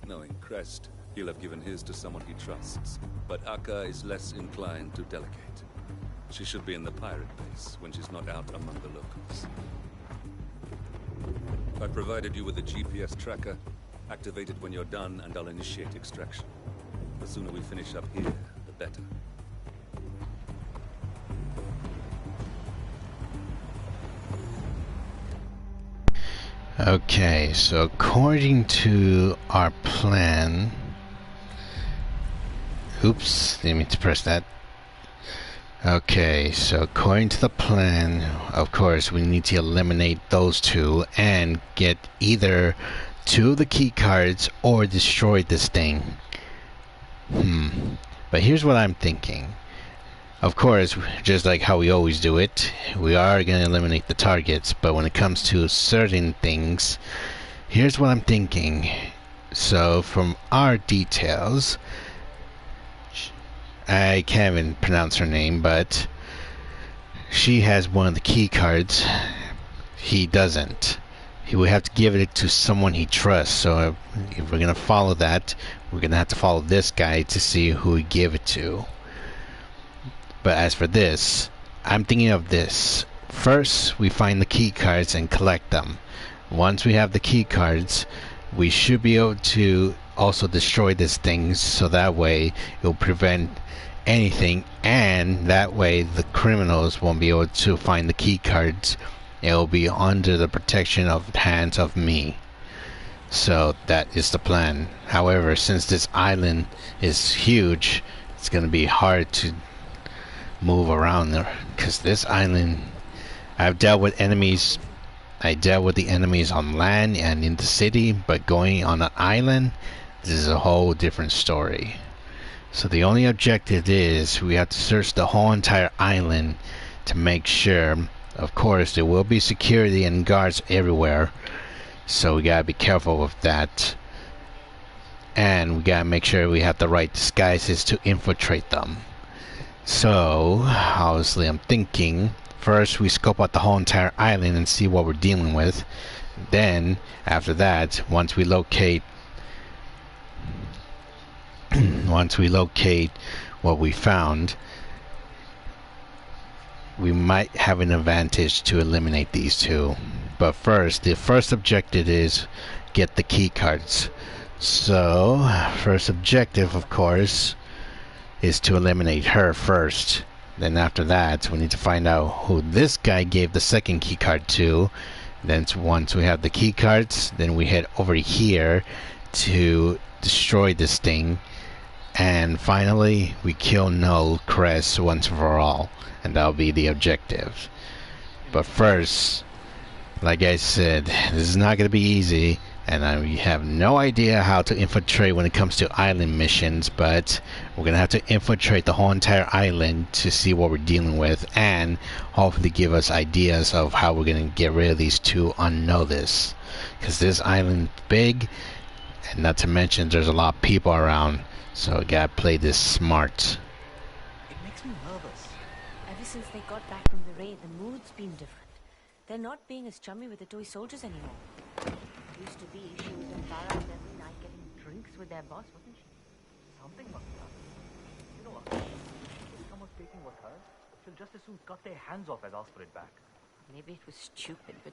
Knowing Crest, he'll have given his to someone he trusts. But Akka is less inclined to delegate. She should be in the pirate base when she's not out among the locals. I provided you with a GPS tracker. Activate it when you're done, and I'll initiate extraction. The sooner we finish up here, the better. Okay, so according to our plan... Oops, didn't mean to press that. Okay, so according to the plan, of course, we need to eliminate those two and get either 2 of the key cards or destroy this thing. But here's what I'm thinking. Of course, just like how we always do it, we are going to eliminate the targets, but when it comes to certain things, here's what I'm thinking. So, from our details, I can't even pronounce her name, but she has one of the key cards. He doesn't. He would have to give it to someone he trusts. So if we're going to follow that, we're going to have to follow this guy to see who we give it to. But as for this, I'm thinking of this. First, we find the key cards and collect them. Once we have the key cards, we should be able to also destroy this thing, so that way it will prevent anything, and that way the criminals won't be able to find the key cards. It will be under the protection of hands of me. So that is the plan. However, since this island is huge, it's going to be hard to move around there, because this island, I've dealt with enemies. I dealt with the enemies on land and in the city, but going on an island, this is a whole different story. So the only objective is we have to search the whole entire island to make sure. Of course, there will be security and guards everywhere, so we gotta be careful with that. And we gotta make sure we have the right disguises to infiltrate them. So, obviously I'm thinking, first we scope out the whole entire island and see what we're dealing with. Then, after that, once we locate what we found, we might have an advantage to eliminate these two. But first, the first objective is get the key cards. So, first objective, of course, is to eliminate her first. Then after that, we need to find out who this guy gave the second key card to. Then once we have the key cards, then we head over here to destroy this thing. And finally, we kill Null Crest once for all. And that'll be the objective. But first, like I said, this is not going to be easy. And I have no idea how to infiltrate when it comes to island missions. But we're going to have to infiltrate the whole entire island to see what we're dealing with. And hopefully give us ideas of how we're going to get rid of these two unnoticed. Because this island's big. And not to mention there's a lot of people around. So we gotta play this smart. It makes me nervous. Ever since they got back from the raid, the mood's been different. They're not being as chummy with the toy soldiers anymore. Used to be she was in Barras every night getting drinks with their boss, wasn't she? Something must have happened. You know what? If someone's taking what's hers, she'll just as soon cut their hands off as ask for it back. Maybe it was stupid, but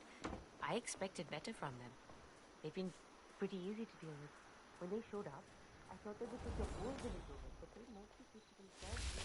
I expected better from them. They've been pretty easy to deal with. When they showed up, I thought they would take the whole village over, but they mostly keep to themselves.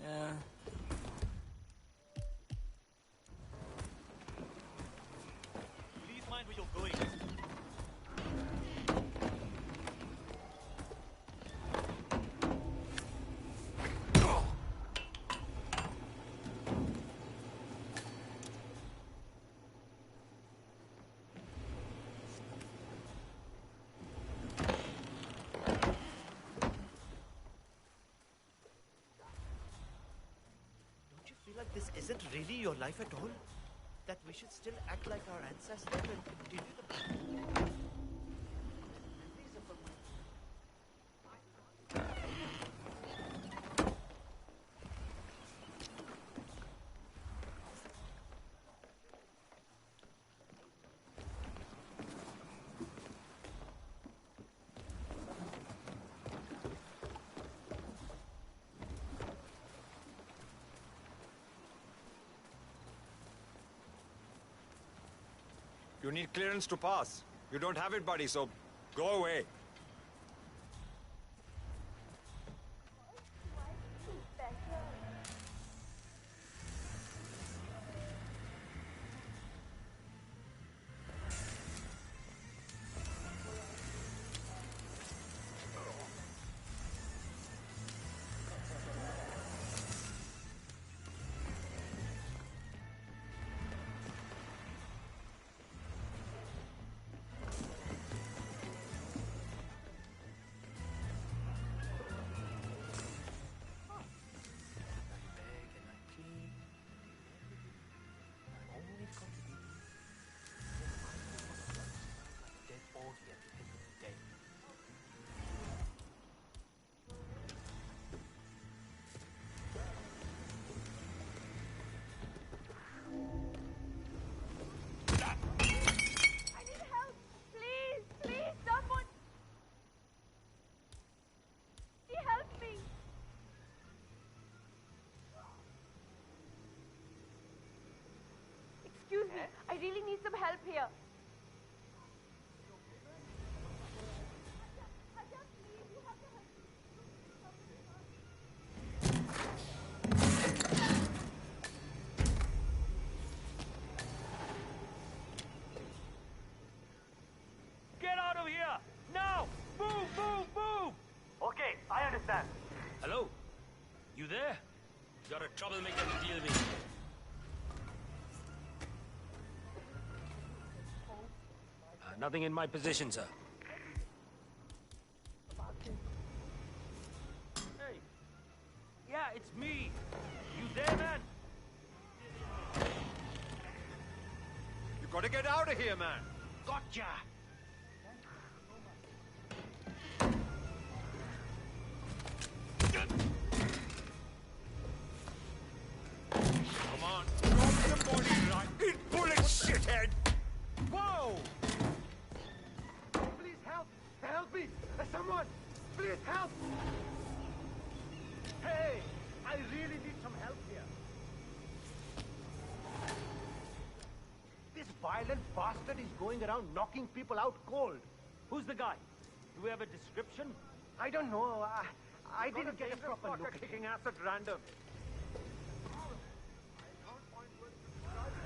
Please mind where you're going. Feel like this isn't really your life at all? That we should still act like our ancestors and continue the... You need clearance to pass. You don't have it, buddy, so go away. Excuse me, I really need some help here. Get out of here! Now! Move, move, move! Okay, I understand. Hello? You there? You're a troublemaker to deal with. Nothing in my position, sir. Hey. Yeah, it's me. You there, man? You gotta get out of here, man. Gotcha! Come on. Drop the body right. Eat bullets, shithead! Whoa! Please help! Help me! Someone! Please help! Hey! I really need some help here. This violent bastard is going around knocking people out cold. Who's the guy? Do we have a description? I don't know. I didn't get a proper look at kicking ass at random.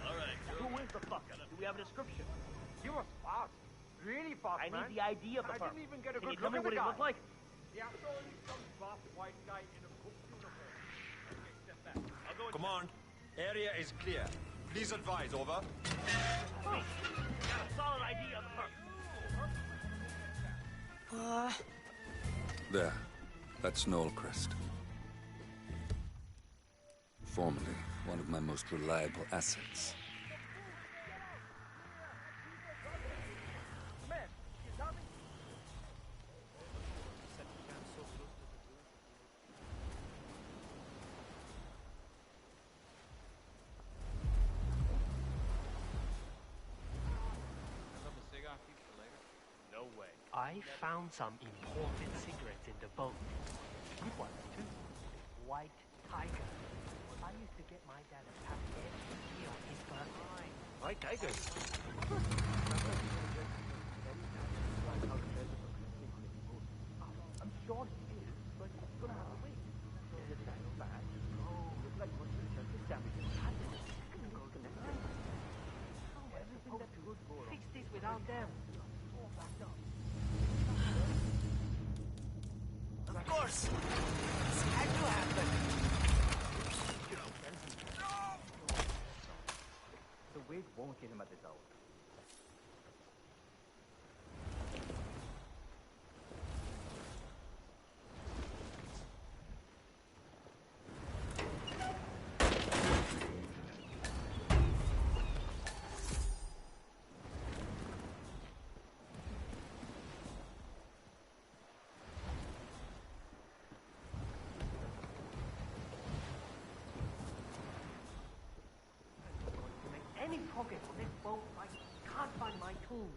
Alright, who is the fucker? Do we have a description? He was fast. Really fast, I man. need the ID of the I fucker. didn't even get a Can you good tell me look what at he the looked guy. like? Yeah, so he's some buff white guy in a book uniform. Okay, step back. I'll go Command, area is clear. Please advise, over. Got a solid ID of the fucker. There. That's Knollcrest. Formerly one of my most reliable assets. No way. I found some imported cigarettes in the boat. Cheap ones, too. White Tiger. I used to get my dad a pack every year on his birthday. White Tigers. I'm sure it is, but it's gonna have a wait. Is it that bad? Oh, Okay, well, this boat, I can't find my tools.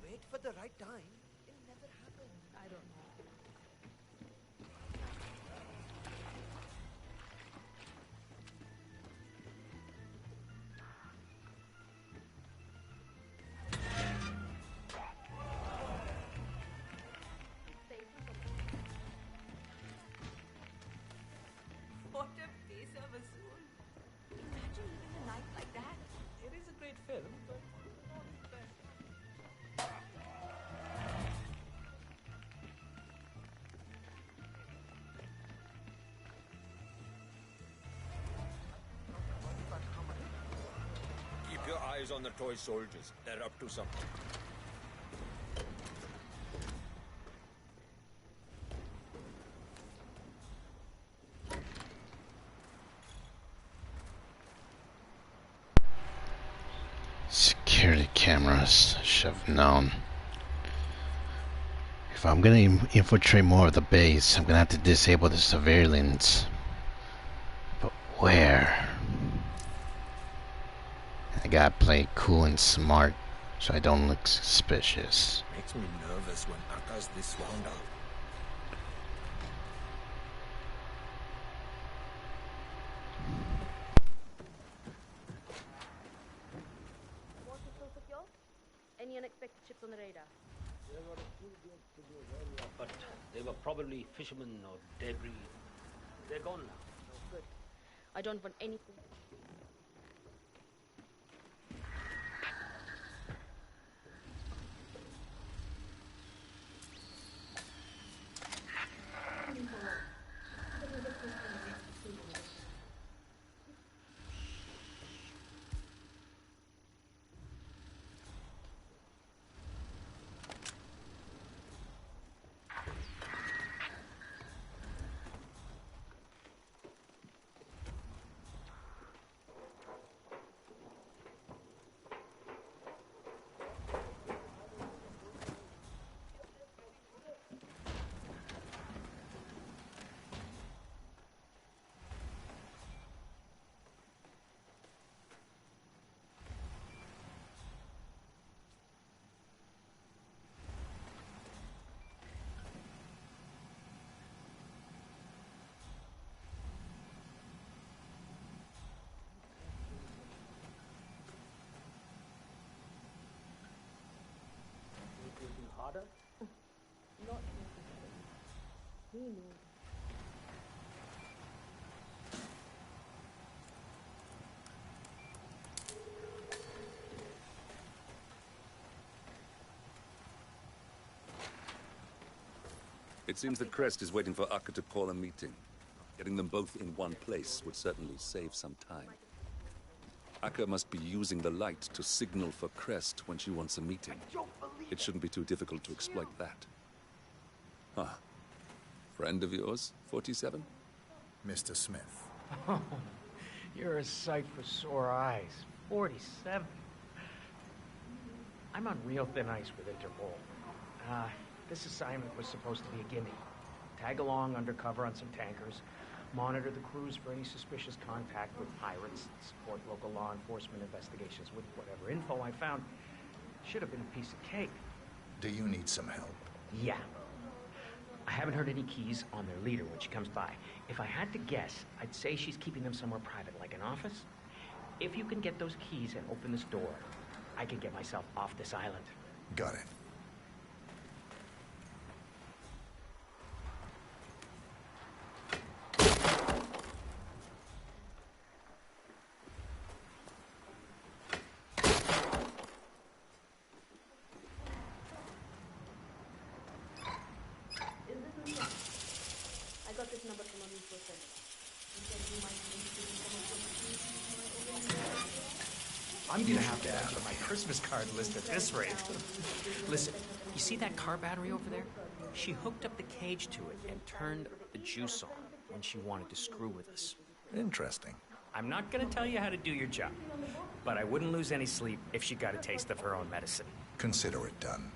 Wait for the right time. It'll never happen. I don't know. What a piece of a soul. Imagine living a life like that. It is a great film, but not the best. Keep your eyes on the toy soldiers. They're up to something. Security cameras. Should have known. If I'm gonna infiltrate more of the base, I'm gonna have to disable the surveillance. But where? I gotta play cool and smart so I don't look suspicious. Makes me nervous when Aka's this wound up. Water still secure? Any unexpected ships on the radar? There were a few groups to the area, but they were probably fishermen or debris. They're gone now. Oh, good. I don't want anything. Harder? Not necessarily. He knew. It seems that Crest is waiting for Akka to call a meeting. Getting them both in one place would certainly save some time. Akka must be using the light to signal for Crest when she wants a meeting. It shouldn't be too difficult to exploit that. Huh. Friend of yours, 47? Mr. Smith. Oh, you're a sight for sore eyes. 47. I'm on real thin ice with Interpol. This assignment was supposed to be a gimme. Tag along undercover on some tankers, monitor the crews for any suspicious contact with pirates, support local law enforcement investigations with whatever info I found. Should have been a piece of cake. Do you need some help? Yeah. I haven't heard any keys on their leader when she comes by. If I had to guess, I'd say she's keeping them somewhere private, like an office. If you can get those keys and open this door, I can get myself off this island. Got it. I'm gonna have to add to my Christmas card list at this rate. Listen, you see that car battery over there? She hooked up the cage to it and turned the juice on when she wanted to screw with us. Interesting. I'm not gonna tell you how to do your job, but I wouldn't lose any sleep if she got a taste of her own medicine. Consider it done.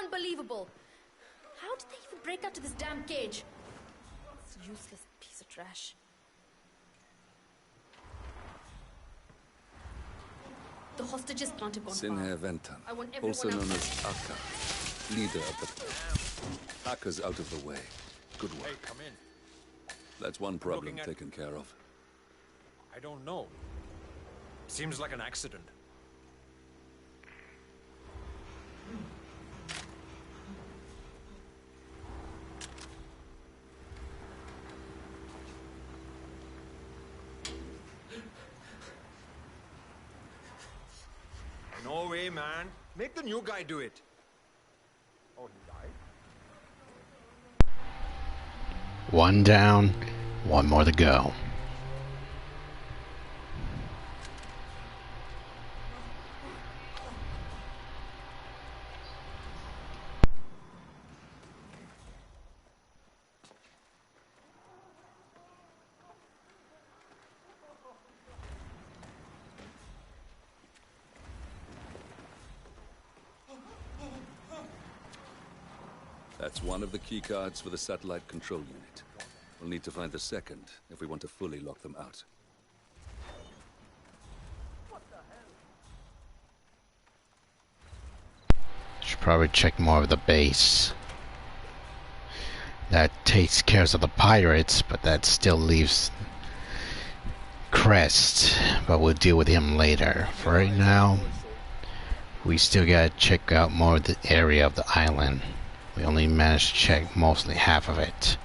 Unbelievable. How did they even break out to this damn cage? It's a useless piece of trash. The hostages can't have gone Sinher far. Ventan, I want everyone also known outside. as Akka, leader of the... Akka's out of the way. Good work. Hey, come in. That's one problem Looking at- taken care of. I don't know. Seems like an accident. No way, man. Make the new guy do it. Oh, he died? One down, one more to go. That's one of the keycards for the satellite control unit. We'll need to find the second if we want to fully lock them out. Should probably check more of the base. That takes care of the pirates, but that still leaves Crest. But we'll deal with him later. For right now, we still gotta check out more of the area of the island. We only managed to check mostly half of it.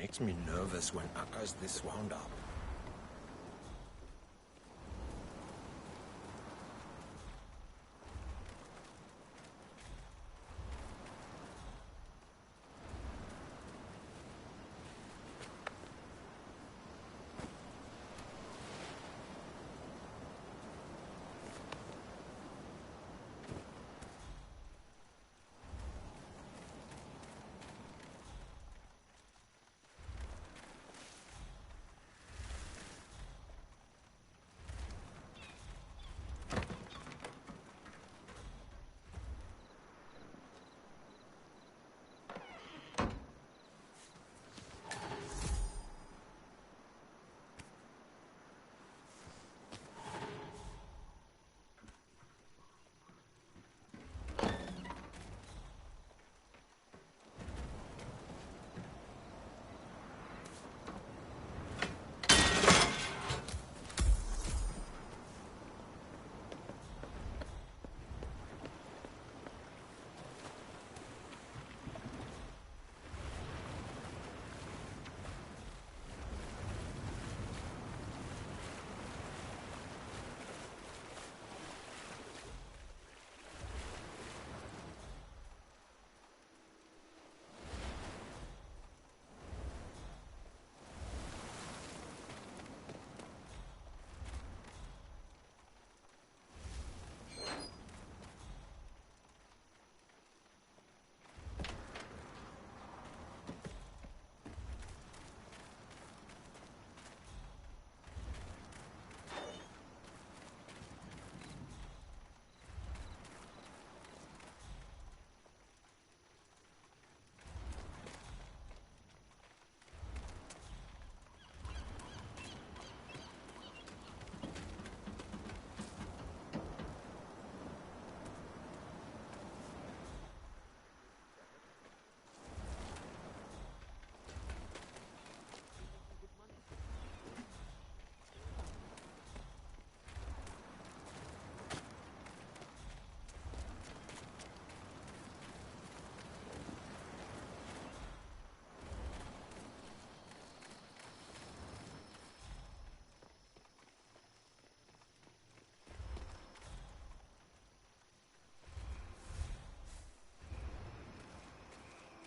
Makes me nervous when Akka's this wound up.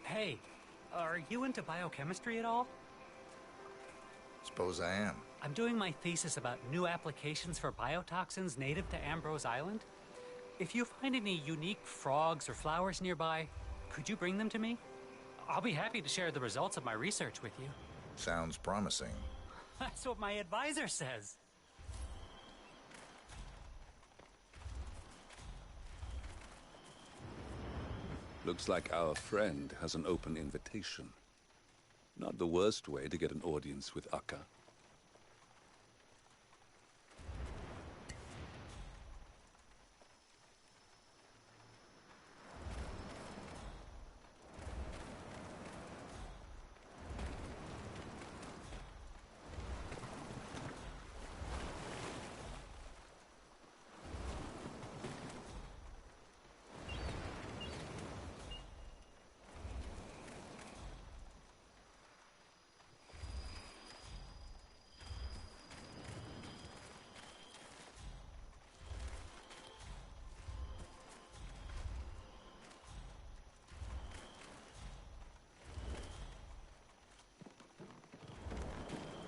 Hey, are you into biochemistry at all? Suppose I am. I'm doing my thesis about new applications for biotoxins native to Ambrose Island. If you find any unique frogs or flowers nearby, could you bring them to me? I'll be happy to share the results of my research with you. Sounds promising. That's what my advisor says. Looks like our friend has an open invitation. Not the worst way to get an audience with Akka.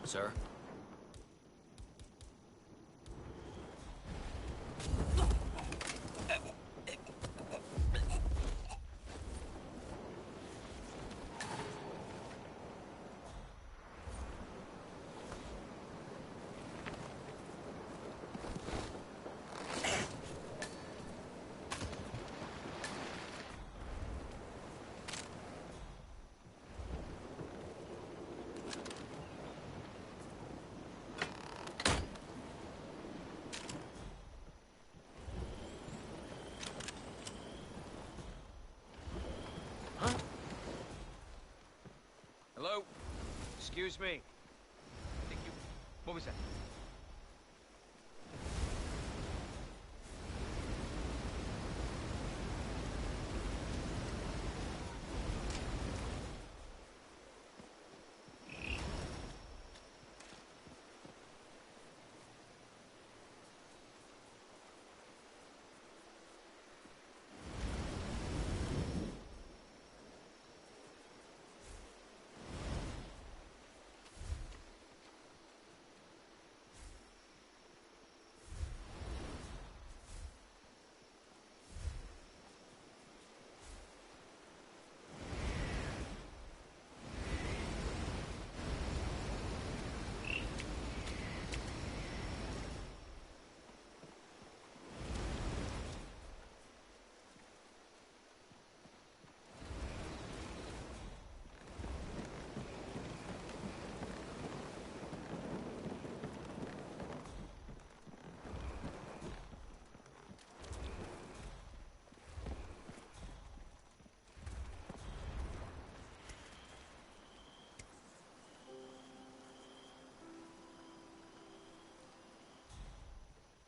Sir? Hello? Excuse me. What was that?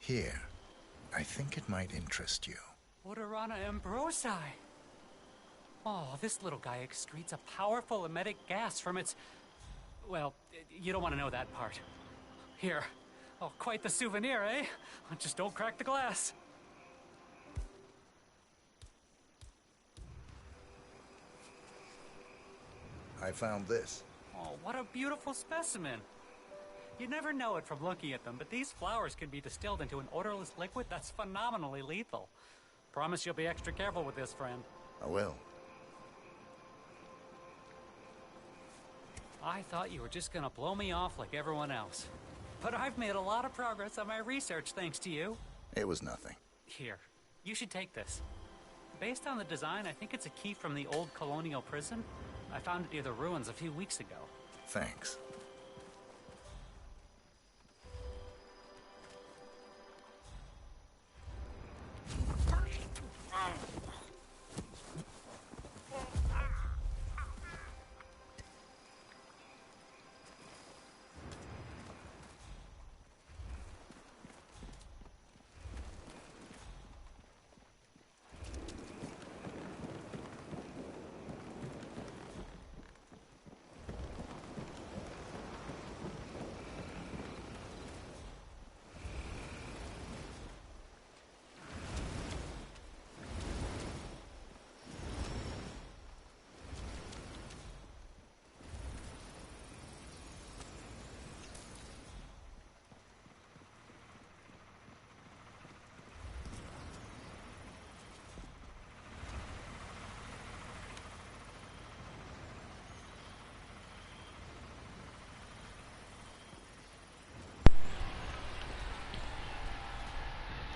Here, I think it might interest you. Odorana ambrosi. Oh, this little guy excretes a powerful emetic gas from its... Well, you don't want to know that part. Here. Oh, quite the souvenir, eh? Just don't crack the glass. I found this. Oh, what a beautiful specimen. You never know it from looking at them, but these flowers can be distilled into an odorless liquid that's phenomenally lethal. Promise you'll be extra careful with this, friend. I will. I thought you were just gonna blow me off like everyone else. But I've made a lot of progress on my research thanks to you. It was nothing. Here, you should take this. Based on the design, I think it's a key from the old colonial prison. I found it near the ruins a few weeks ago. Thanks.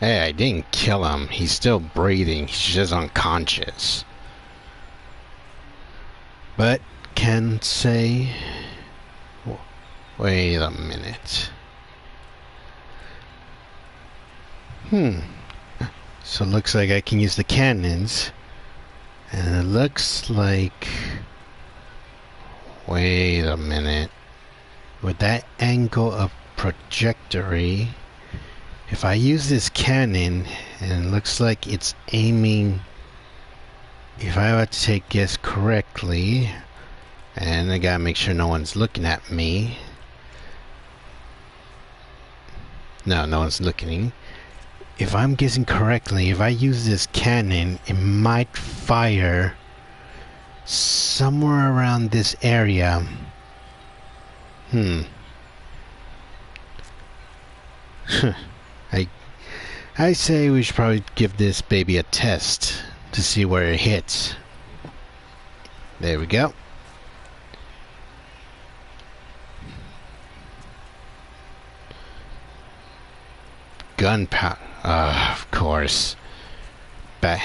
Hey, I didn't kill him. He's still breathing. He's just unconscious. But can say... Wait a minute. So it looks like I can use the cannons. And it looks like... Wait a minute. With that angle of trajectory... If I use this cannon, and it looks like it's aiming, if I were to take guess correctly, and I gotta make sure no one's looking at me. No one's looking. If I'm guessing correctly, if I use this cannon, it might fire somewhere around this area. I say we should probably give this baby a test to see where it hits. There we go. Gunpowder. Of course. But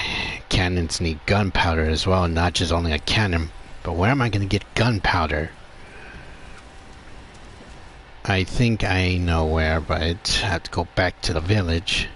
cannons need gunpowder as well, not just only a cannon. But where am I going to get gunpowder? I think I know where, but I have to go back to the village.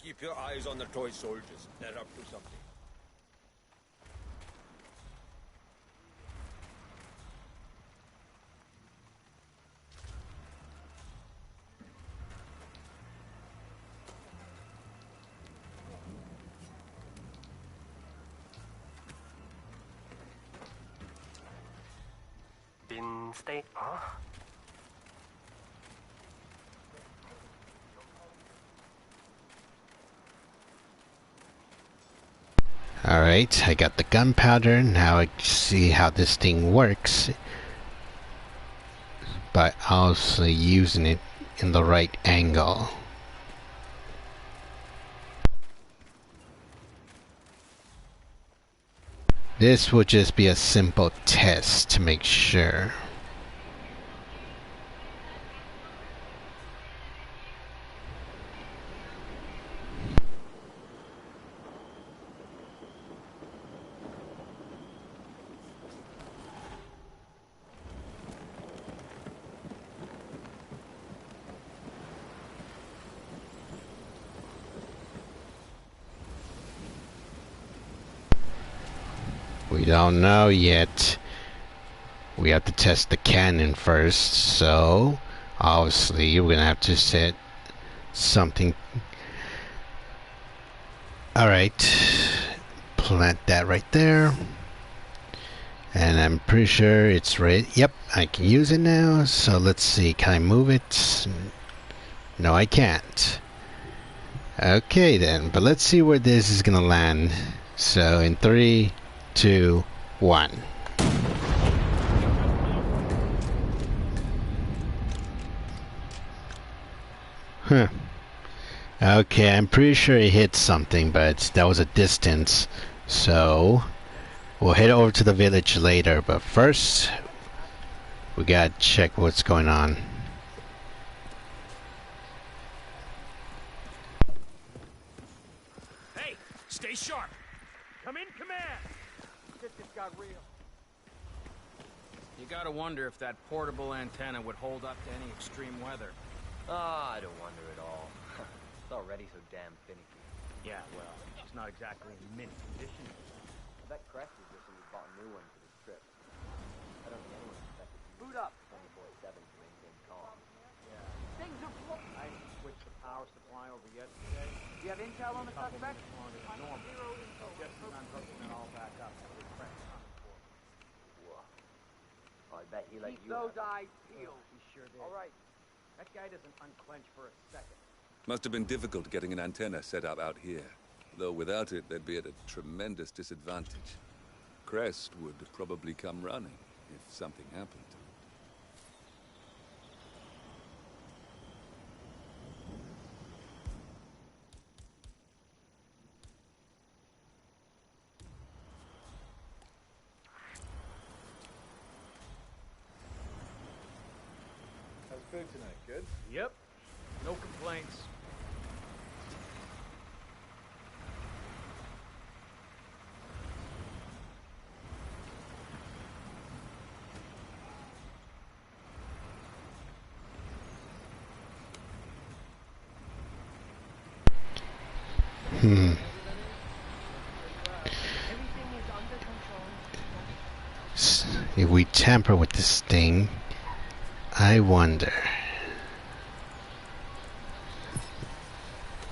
Keep your eyes on the toy soldiers. They're up to something. Steak, huh? Alright, I got the gunpowder. Now I see how this thing works. By also using it in the right angle. This will just be a simple test to make sure. We don't know yet. We have to test the cannon first, so obviously we're gonna have to set something. Alright, plant that right there. And I'm pretty sure it's ready. Yep, I can use it now. So let's see, can I move it? No, I can't. Okay then, but let's see where this is gonna land. So in 3, 2, 1. Huh. Okay, I'm pretty sure it hit something, but that was a distance. So we'll head over to the village later, but first we gotta check what's going on. Hey, stay sharp. Come in, command. Shit just got real. You gotta wonder if that portable antenna would hold up to any extreme weather. Ah, I don't wonder at all. It's already so damn finicky. Yeah, well, she's not exactly in mint condition. I bet Crest is wishing we bought a new one for this trip. I don't think anyone expected to Boot up. 24/7 to maintain calm. Things are I switched the power supply over yesterday. Do you have intel on the Couple suspect? minutes longer than normal. Just as I'm hooking it all back up, with Crest coming for me. Whoa. Oh, I bet he let Keep you those have it. eyes peeled. He sure did. All right. That guy doesn't unclench for a second. Must have been difficult getting an antenna set up out here. Though without it, they'd be at a tremendous disadvantage. Crest would probably come running if something happened to it. How's food tonight? Good? Yep. No complaints. Hmm. If we tamper with this thing, I wonder.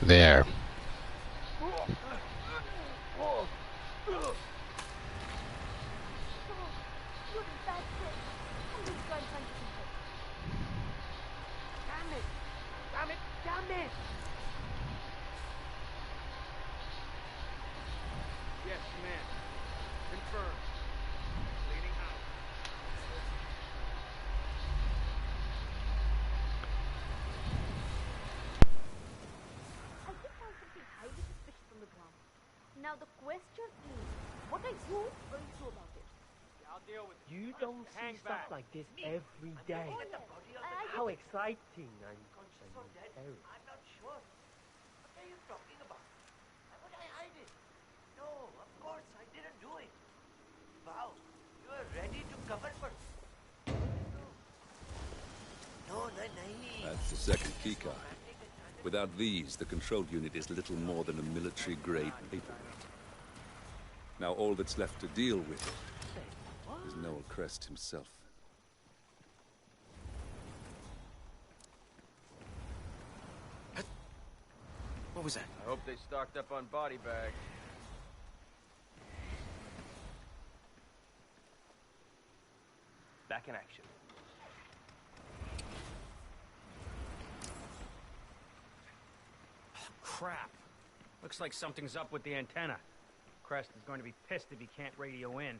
There. Damn it! Damn it! Yes, man. Confirmed. Leading out. I think found something highly suspicious on the ground. Now the question is, what are you going to do about it? I'll deal with it. You don't see stuff like this every day. How exciting and scary. I'm not sure. What are you talking about? Why would I hide it? No, of course, I didn't do it. Wow, you are ready to cover for... No, That's the second keycard. Without these, the control unit is little more than a military-grade paperweight. Now all that's left to deal with is Noel Crest himself. What was that? I hope they stocked up on body bags. Back in action. Crap. Looks like something's up with the antenna. Crest is going to be pissed if he can't radio in.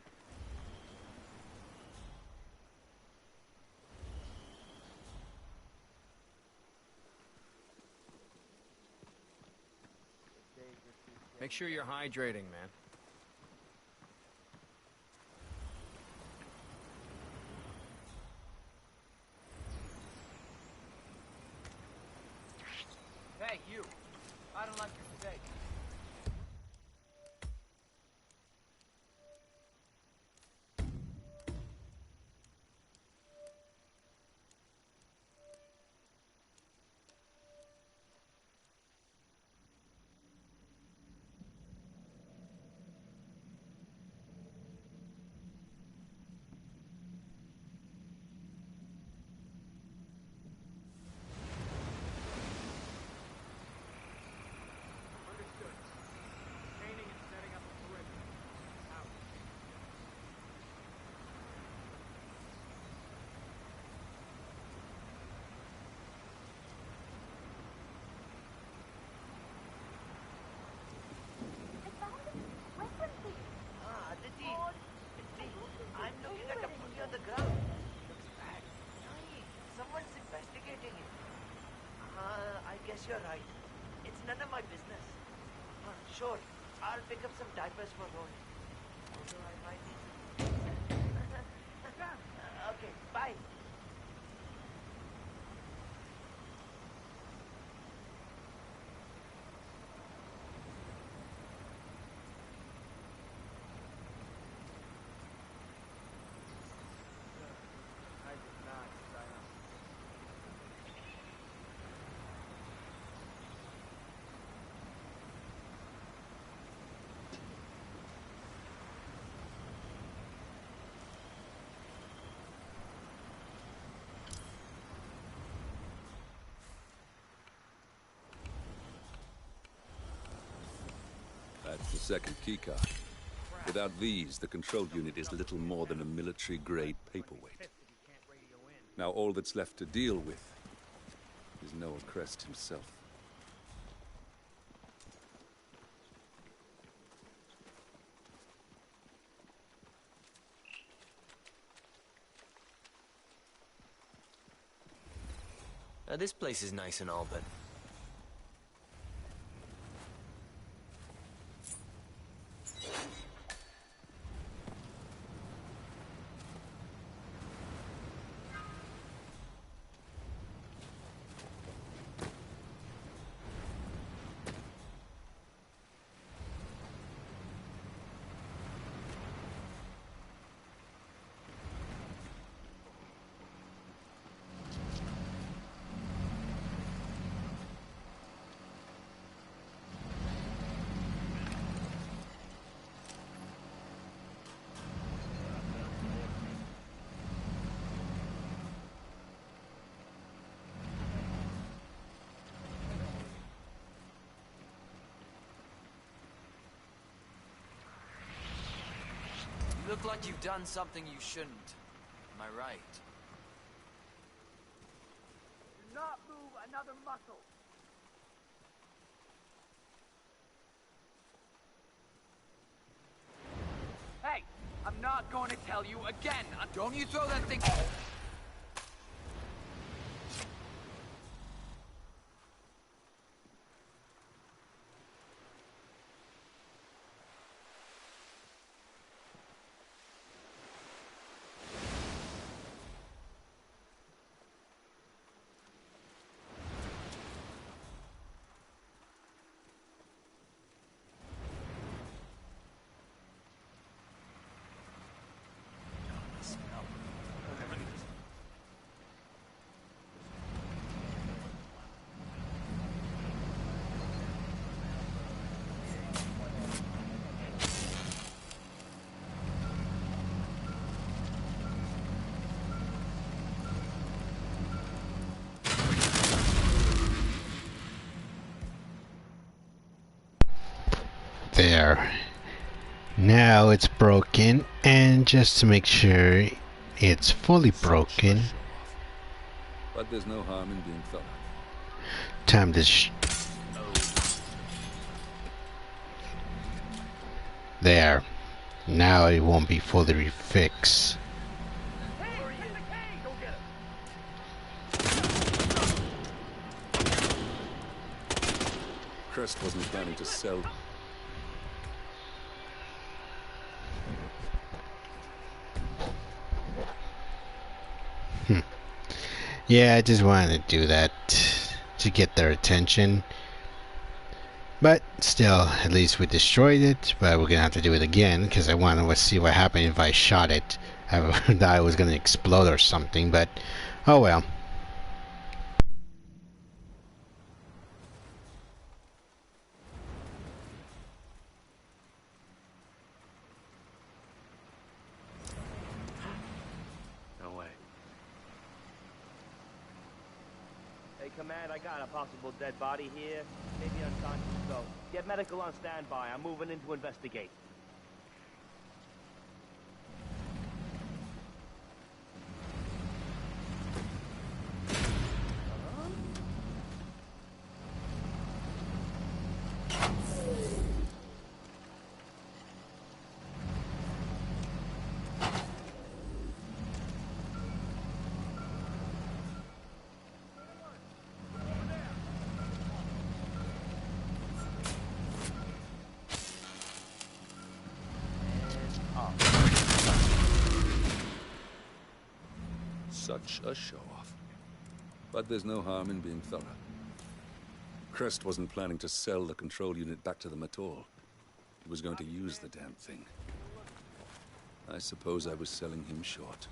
Make sure you're hydrating, man. Hey, you. I don't like your steak. alright. It's none of my business. Sure, I'll pick up some diapers for Ron. Although I might need okay, bye. That's the second keycard. Without these, the control unit is little more than a military-grade paperweight. Now all that's left to deal with is Noah Crest himself. This place is nice and all, but... You look like you've done something you shouldn't. Am I right? Do not move another muscle. Hey, I'm not going to tell you again. Don't you throw that thing... There. Now it's broken, and just to make sure it's fully broken, But there's no harm in being thorough. time to there. Now it won't be fully fixed. Crest wasn't planning to sell. Yeah, I just wanted to do that to get their attention. But still, at least we destroyed it. But we're gonna have to do it again because I wanted to see what happened if I shot it. I thought it was gonna explode or something, but oh well. No way. Hey, Command, I got a possible dead body here. Maybe unconscious, so get medical on standby. I'm moving in to investigate. Such a show-off. But there's no harm in being thorough. Crest wasn't planning to sell the control unit back to them at all. He was going to use the damn thing. I suppose I was selling him short.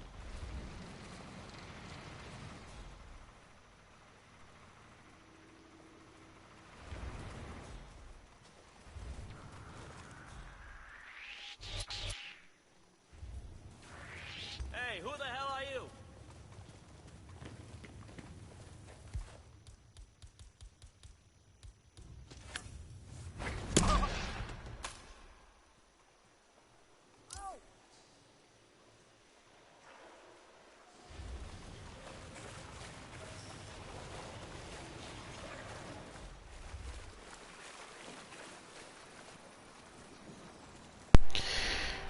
Hey, who the hell are you?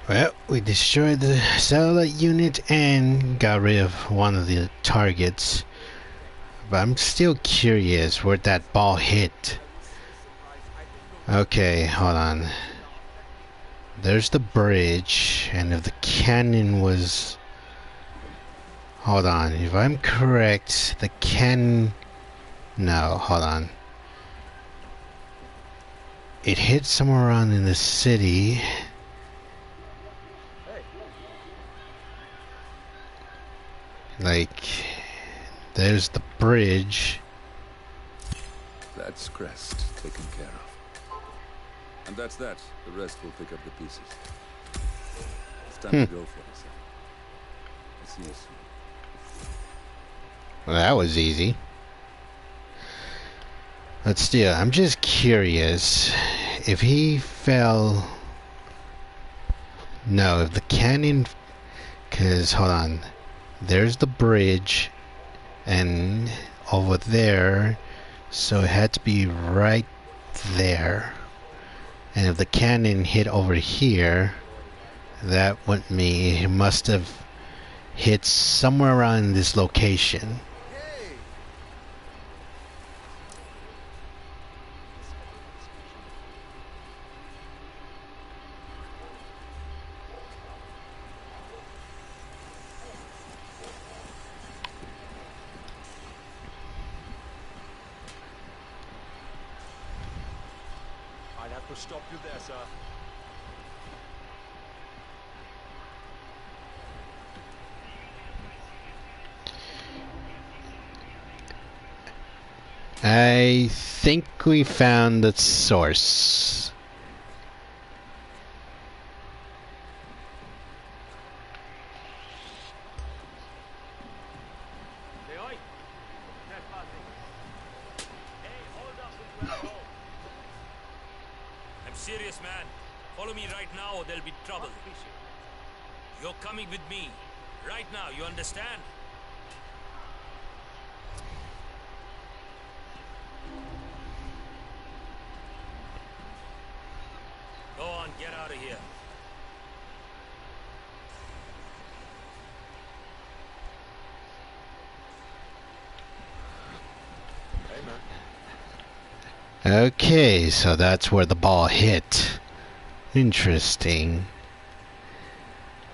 Well, we destroyed the satellite unit and got rid of one of the targets. But I'm still curious where that ball hit. Okay, hold on. There's the bridge, and if the cannon was... Hold on, if I'm correct, the cannon... No, hold on. It hit somewhere around in the city. Like, there's the bridge. That's Crest taken care of. And that's that. The rest will pick up the pieces. It's time to go for this. I'll see you soon. Well, that was easy. But still, I'm just curious if he fell... No, if the cannon... Because, hold on. There's the bridge, and over there, so it had to be right there. And if the cannon hit over here, that would mean it must have hit somewhere around this location. I'd have to stop you there, sir. I think we found the source. I'm serious, man. Follow me right now or there'll be trouble. You're coming with me. Right now, you understand? Go on, get out of here. Okay, so that's where the ball hit. Interesting.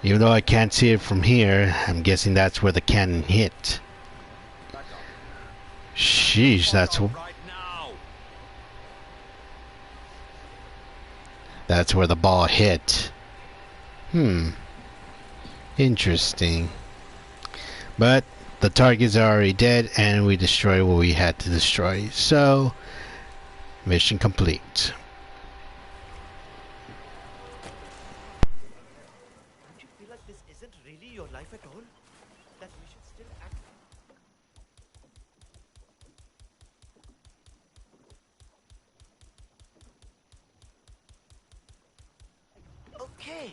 Even though I can't see it from here, I'm guessing that's where the cannon hit. Sheesh, that's where the ball hit. Interesting. But the targets are already dead, and we destroyed what we had to destroy. So, mission complete. Don't you feel like this isn't really your life at all? That we should still act... Okay.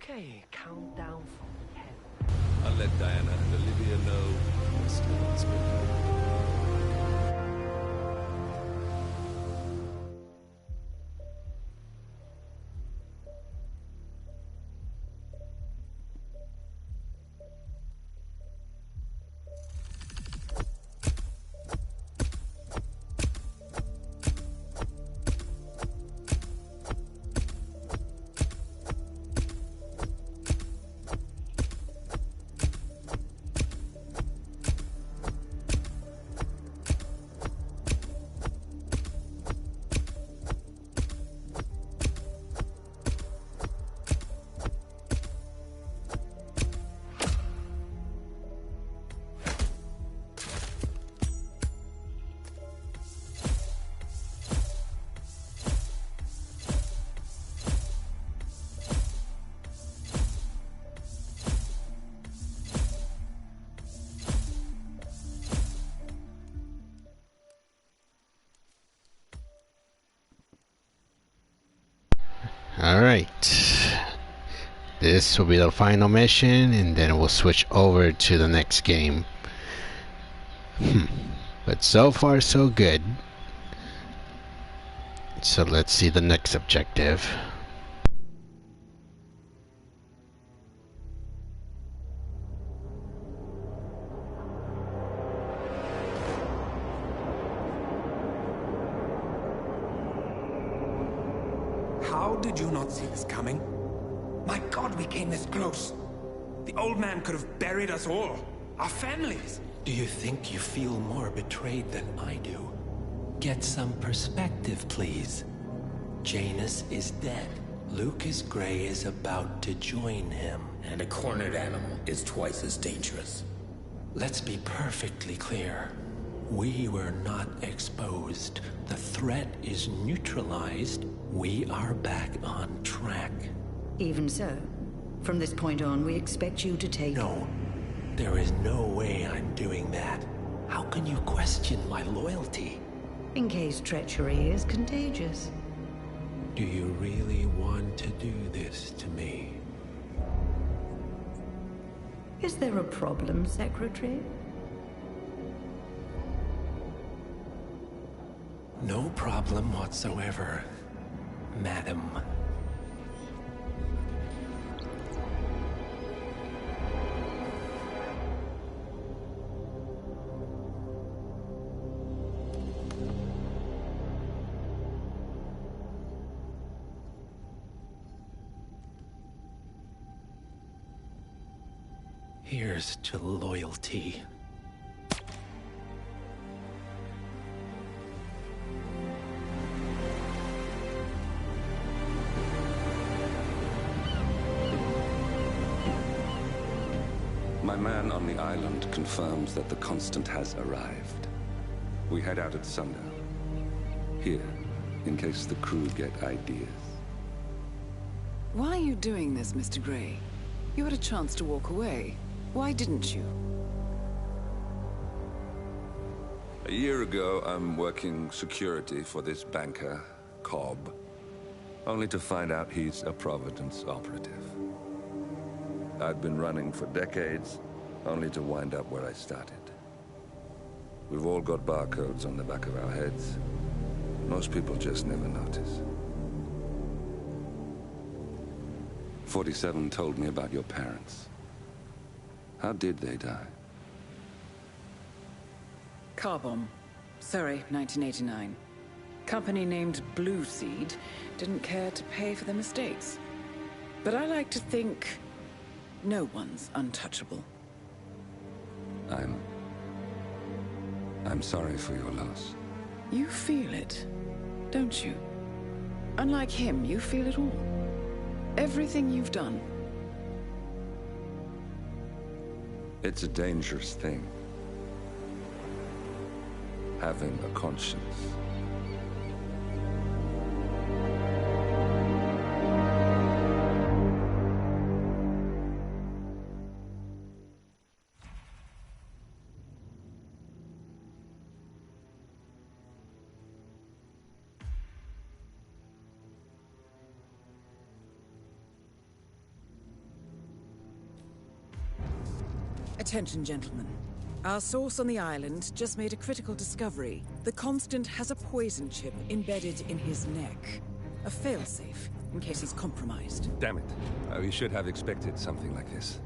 Okay, count down from 10. I'll let Diana and Olivia know we're still on schedule. Alright. This will be the final mission, and then we'll switch over to the next game. But so far, so good. So let's see the next objective. How did you not see this coming? My God, we came this close. The old man could have buried us all. Our families. Do you think you feel more betrayed than I do? Get some perspective, please. Janus is dead. Lucas Grey is about to join him. And a cornered animal is twice as dangerous. Let's be perfectly clear. We were not exposed. The threat is neutralized. We are back on track. Even so, from this point on, we expect you to take... No, there is no way I'm doing that. How can you question my loyalty? In case treachery is contagious. Do you really want to do this to me? Is there a problem, Secretary? No problem whatsoever, Madam. Here's to loyalty. My man on the island confirms that the Constant has arrived. We head out at sundown. Here, in case the crew get ideas. Why are you doing this, Mr. Grey? You had a chance to walk away. Why didn't you? A year ago, I'm working security for this banker, Cobb, only to find out he's a Providence operative. I'd been running for decades, only to wind up where I started. We've all got barcodes on the back of our heads. Most people just never notice. 47 told me about your parents. How did they die? Car bomb. Surrey, 1989. Company named Blue Seed didn't care to pay for the mistakes. But I like to think no one's untouchable. I'm sorry for your loss. You feel it, don't you? Unlike him, you feel it all. Everything you've done. It's a dangerous thing. Having a conscience. Attention, gentlemen. Our source on the island just made a critical discovery. The Constant has a poison chip embedded in his neck. A failsafe, in case he's compromised. Damn it. We should have expected something like this.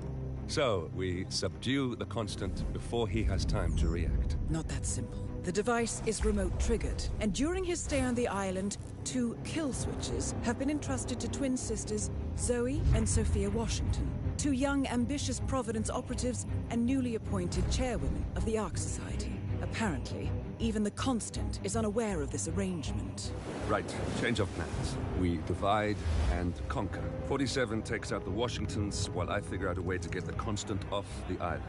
So, we subdue the Constant before he has time to react. Not that simple. The device is remote-triggered, and during his stay on the island, 2 kill switches have been entrusted to twin sisters Zoe and Sophia Washington, 2 young, ambitious Providence operatives and newly appointed chairwomen of the Ark Society. Apparently, even the Constant is unaware of this arrangement. Right, change of plans. We divide and conquer. 47 takes out the Washingtons, while I figure out a way to get the Constant off the island.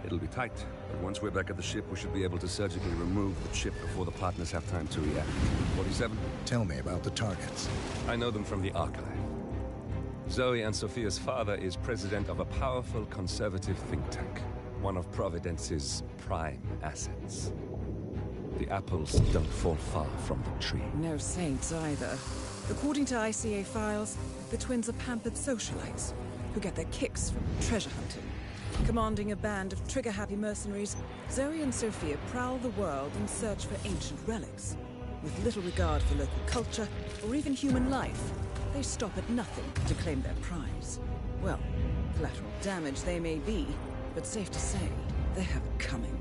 It'll be tight, but once we're back at the ship, we should be able to surgically remove the chip before the partners have time to react. 47? Tell me about the targets. I know them from the archive. Zoe and Sophia's father is president of a powerful conservative think tank, one of Providence's prime assets. The apples don't fall far from the tree. No saints either. According to ICA files, the twins are pampered socialites who get their kicks from treasure hunting. Commanding a band of trigger-happy mercenaries, Zoe and Sophia prowl the world in search for ancient relics. With little regard for local culture or even human life, they stop at nothing to claim their prize. Well, collateral damage they may be, but safe to say, they have it coming.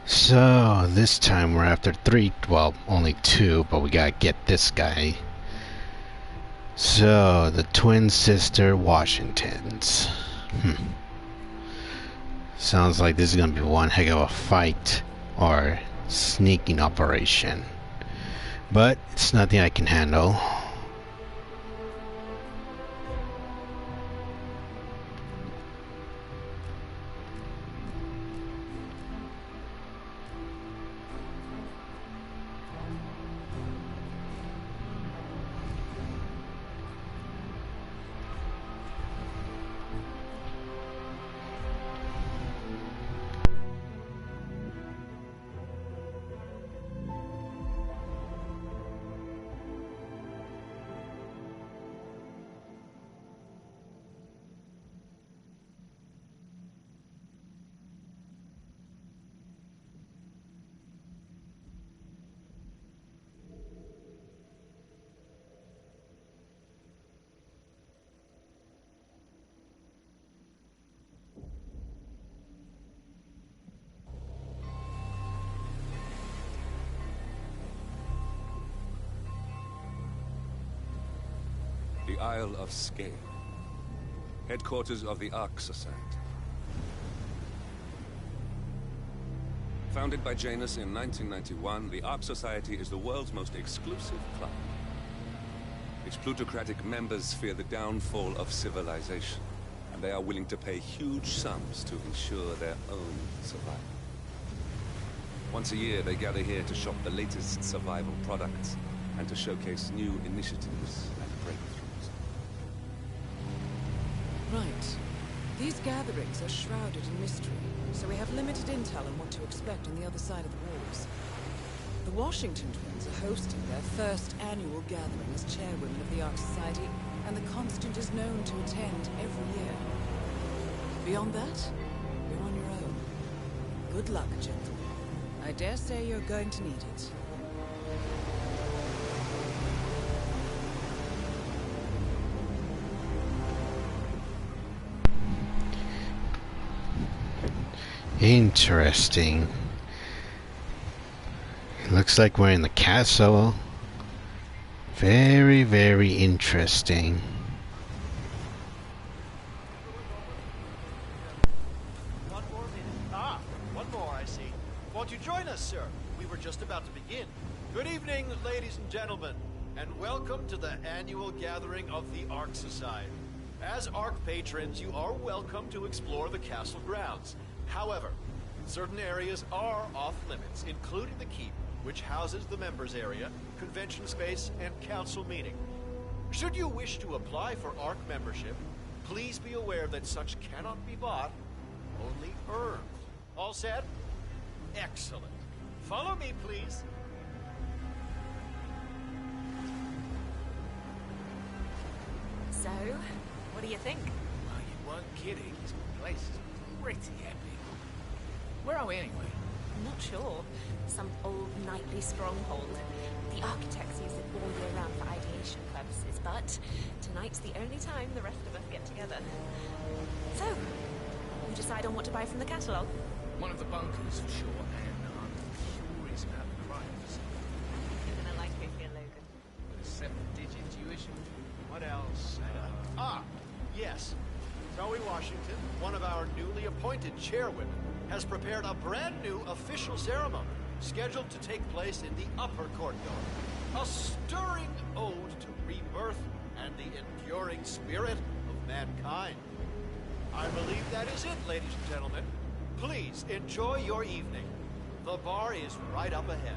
So, this time we're after 3, well, only 2, but we gotta get this guy. So, the twin sister Washingtons. Sounds like this is gonna be one heck of a fight, or sneaking operation. But, it's nothing I can handle. The Isle of Scale, headquarters of the Ark Society. Founded by Janus in 1991, the Ark Society is the world's most exclusive club. Its plutocratic members fear the downfall of civilization, and they are willing to pay huge sums to ensure their own survival. Once a year, they gather here to shop the latest survival products and to showcase new initiatives and breakthroughs. Right. These gatherings are shrouded in mystery, so we have limited intel on what to expect on the other side of the walls. The Washington twins are hosting their first annual gathering as chairwomen of the Ark Society, and the Constant is known to attend every year. Beyond that, you're on your own. Good luck, gentlemen. I dare say you're going to need it. Interesting. Looks like we're in the castle. Very, very interesting. One more minute. One more, I see. Won't you join us, sir? We were just about to begin. Good evening, ladies and gentlemen, and welcome to the annual gathering of the Ark Society. As Ark patrons, you are welcome to explore the castle grounds. However, certain areas are off-limits, including the keep, which houses the members area, convention space, and council meeting. Should you wish to apply for Ark membership, please be aware that such cannot be bought, only earned. All set? Excellent. Follow me, please. what do you think? Well, you weren't kidding. This place is pretty epic. Where are we anyway? I'm not sure. Some old knightly stronghold. The architects use it all year round for ideation purposes, but tonight's the only time the rest of us get together. So, you decide on what to buy from the catalogue? One of the bunkers, for sure, and I'm curious about the crimes. You're gonna like it here, Logan. With a 7-digit tuition. What else? Yes. Zoe Washington, one of our newly appointed chairwomen, has prepared a brand new official ceremony scheduled to take place in the upper courtyard. A stirring ode to rebirth and the enduring spirit of mankind. I believe that is it, ladies and gentlemen. Please enjoy your evening. The bar is right up ahead.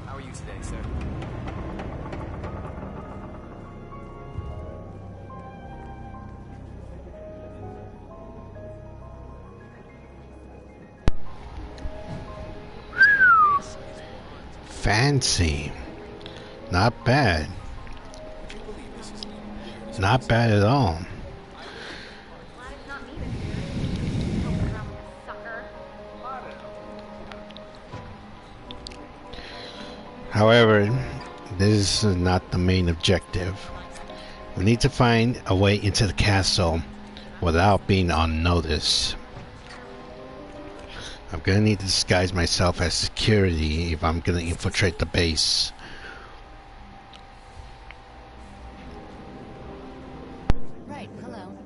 How are you today, sir? Fancy. Not bad. Not bad at all. However, this is not the main objective. We need to find a way into the castle without being on notice. I'm gonna need to disguise myself as security if I'm gonna infiltrate the base. Right, hello.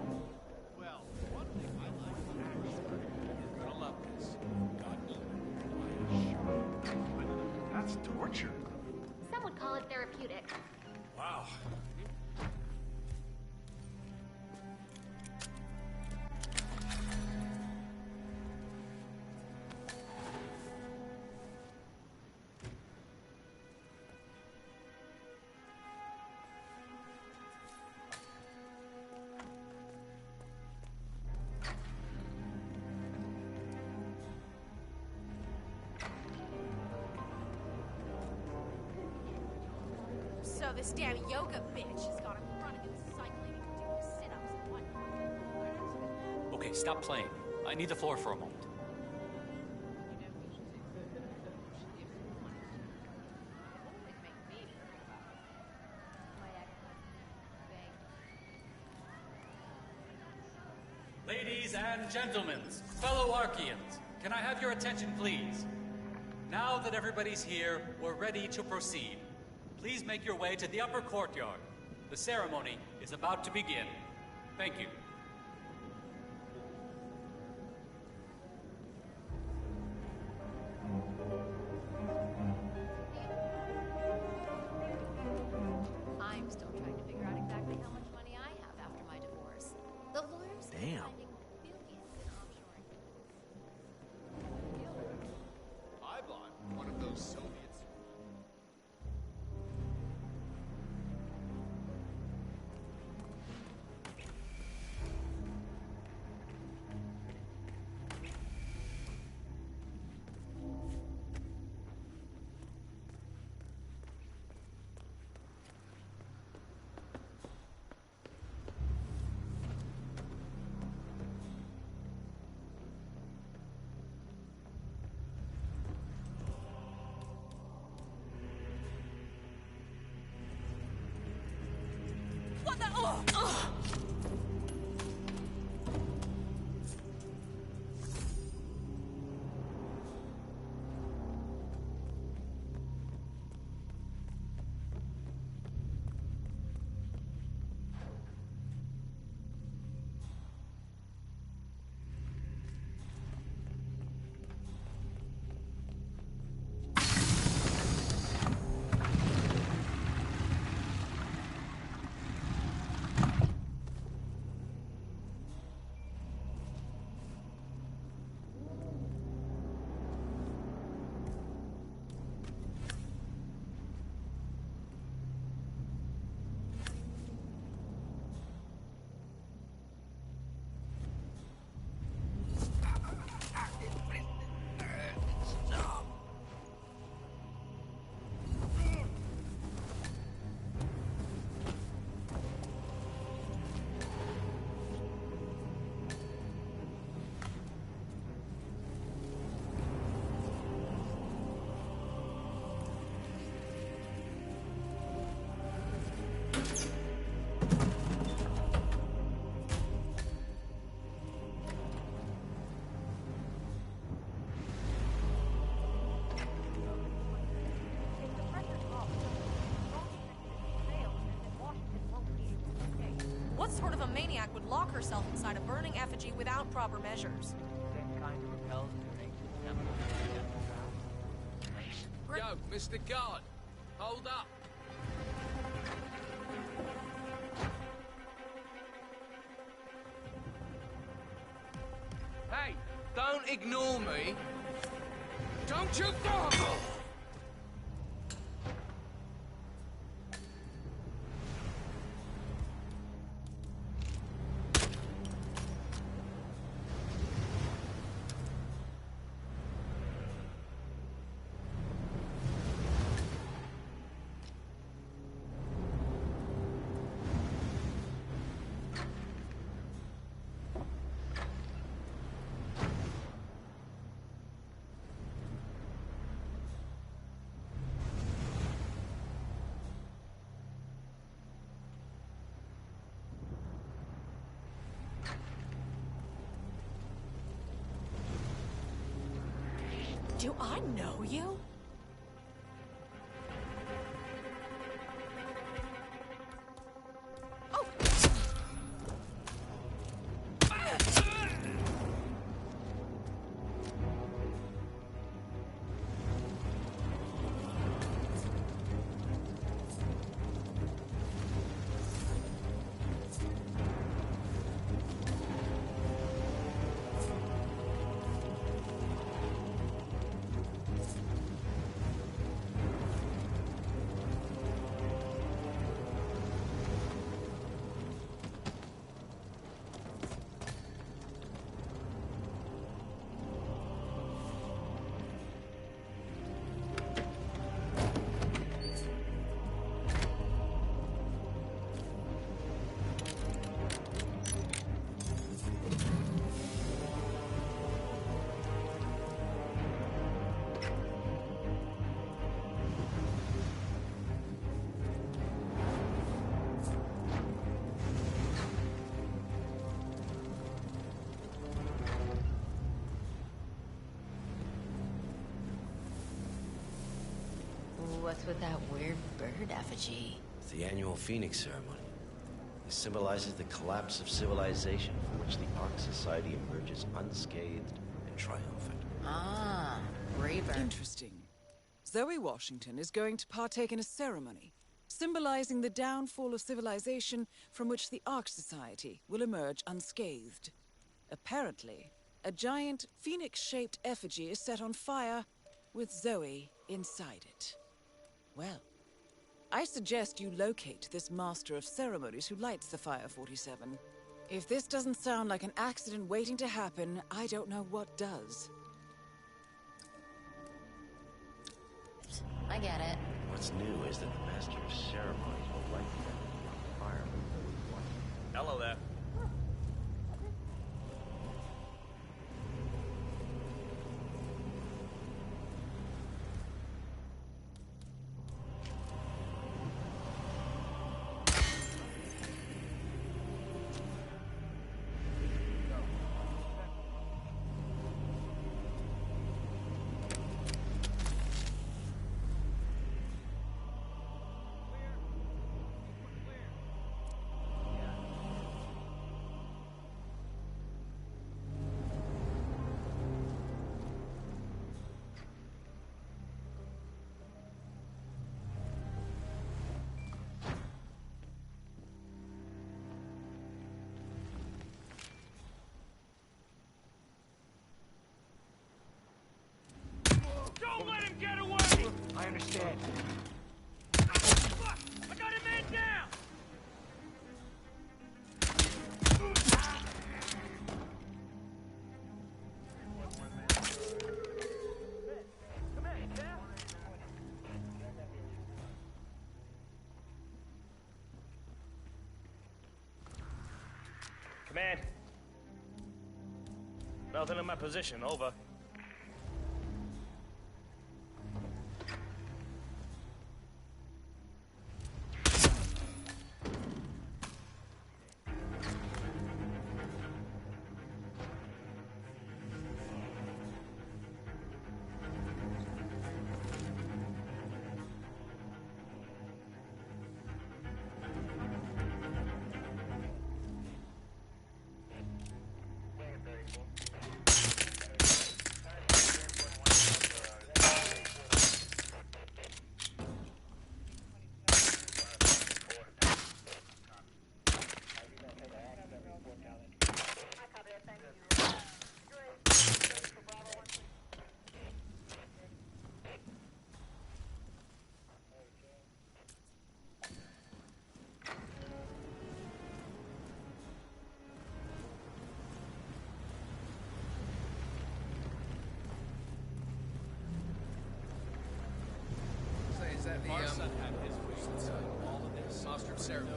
Well, one thing I like That's torture. Some would call it therapeutic. Wow. So this damn yoga bitch has got him running and cycling and doing sit-ups and whatnot. Okay, stop playing. I need the floor for a moment. Ladies and gentlemen, fellow Archeans, can I have your attention, please? Now that everybody's here, we're ready to proceed. Please make your way to the upper courtyard. The ceremony is about to begin. Thank you. I'm still trying to figure out exactly how much money I have after my divorce. The lawyers are finding billions in offshore. I bought one of those Soviets. What the? Oh! Some maniac would lock herself inside a burning effigy without proper measures. Same kind of repels to an ancient temple. Yo, Mr. Guard, hold up. Hey, don't ignore me. Don't you go! Do I know you? What's with that weird bird effigy? It's the annual Phoenix ceremony. It symbolizes the collapse of civilization from which the Ark Society emerges unscathed and triumphant. Ah, rebirth. Interesting. Zoe Washington is going to partake in a ceremony symbolizing the downfall of civilization from which the Ark Society will emerge unscathed. Apparently, a giant phoenix-shaped effigy is set on fire with Zoe inside it. Well, I suggest you locate this master of ceremonies who lights the Fire 47. If this doesn't sound like an accident waiting to happen, I don't know what does. I get it. What's new is that the master of ceremonies will light the fire. Hello there. Don't let him get away! I understand. Fuck! I got a man down! Command. Nothing in my position, over. Our son had his wish, all of this. Master of ceremonies.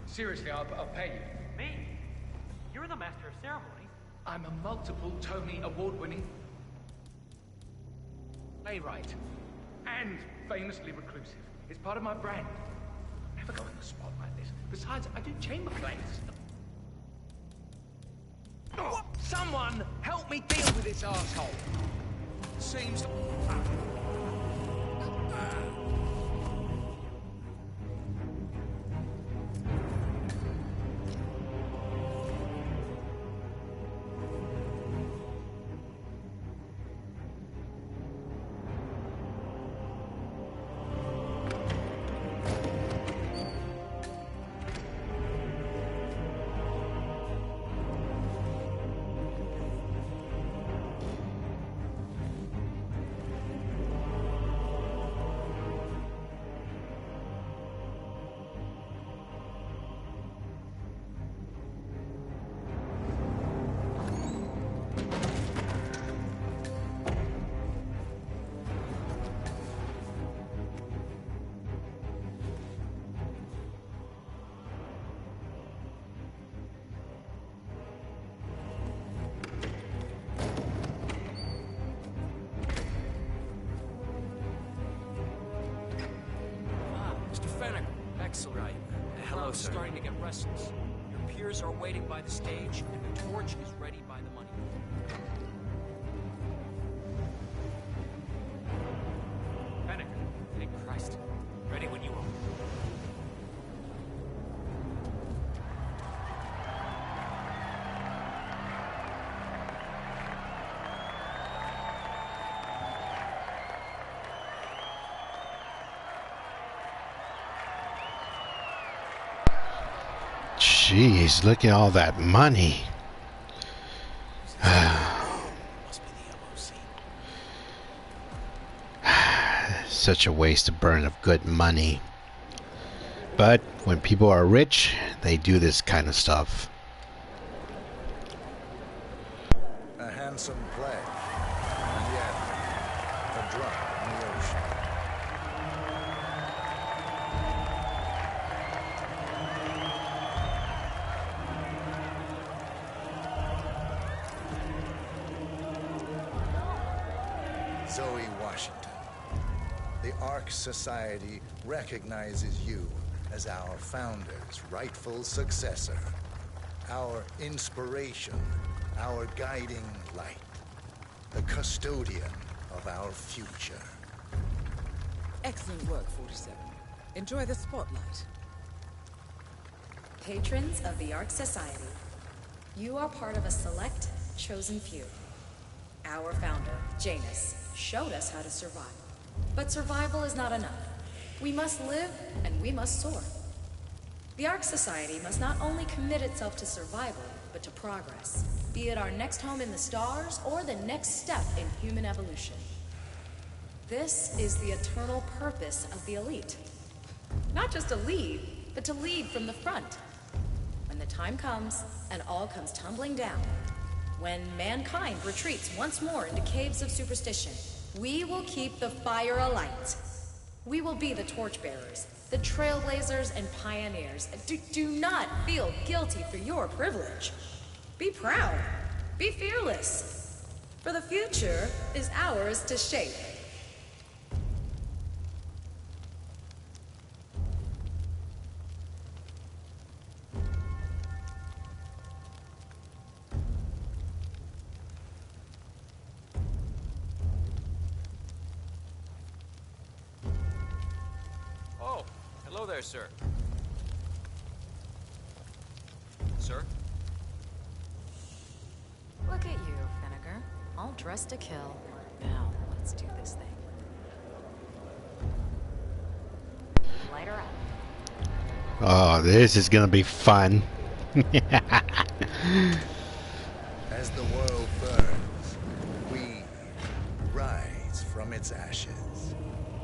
Seriously, I'll pay you. Me? You're the master of ceremonies. I'm a multiple Tony award-winning playwright and famously reclusive. It's part of my brand. I'll never go in the spot like this. Besides, I do chamber plays. Oh, someone help me deal with this asshole. Seems. Excellent. Hello, sir. Starting to get restless. Your peers are waiting by the stage, and the torch is ready by the money. Fennec. Thank Christ. Ready when you are. Jeez, look at all that money. Such a waste of burn of good money. But when people are rich, they do this kind of stuff. A handsome play. And yet, a drop in the ocean. Zoe Washington, the Ark Society recognizes you as our founder's rightful successor, our inspiration, our guiding light, the custodian of our future. Excellent work, 47. Enjoy the spotlight. Patrons of the Ark Society, you are part of a select, chosen few. Our founder, Janus, showed us how to survive. But survival is not enough. We must live and we must soar. The Ark Society must not only commit itself to survival, but to progress, be it our next home in the stars or the next step in human evolution. This is the eternal purpose of the elite. Not just to lead, but to lead from the front. When the time comes and all comes tumbling down, when mankind retreats once more into caves of superstition, we will keep the fire alight. We will be the torchbearers, the trailblazers and pioneers. Do not feel guilty for your privilege. Be proud. Be fearless. For the future is ours to shape. Oh, hello there, sir. Sir? Look at you, Vinegar. All dressed to kill. Now, let's do this thing. Light her up. Oh, this is gonna be fun. As the world burns, we rise from its ashes,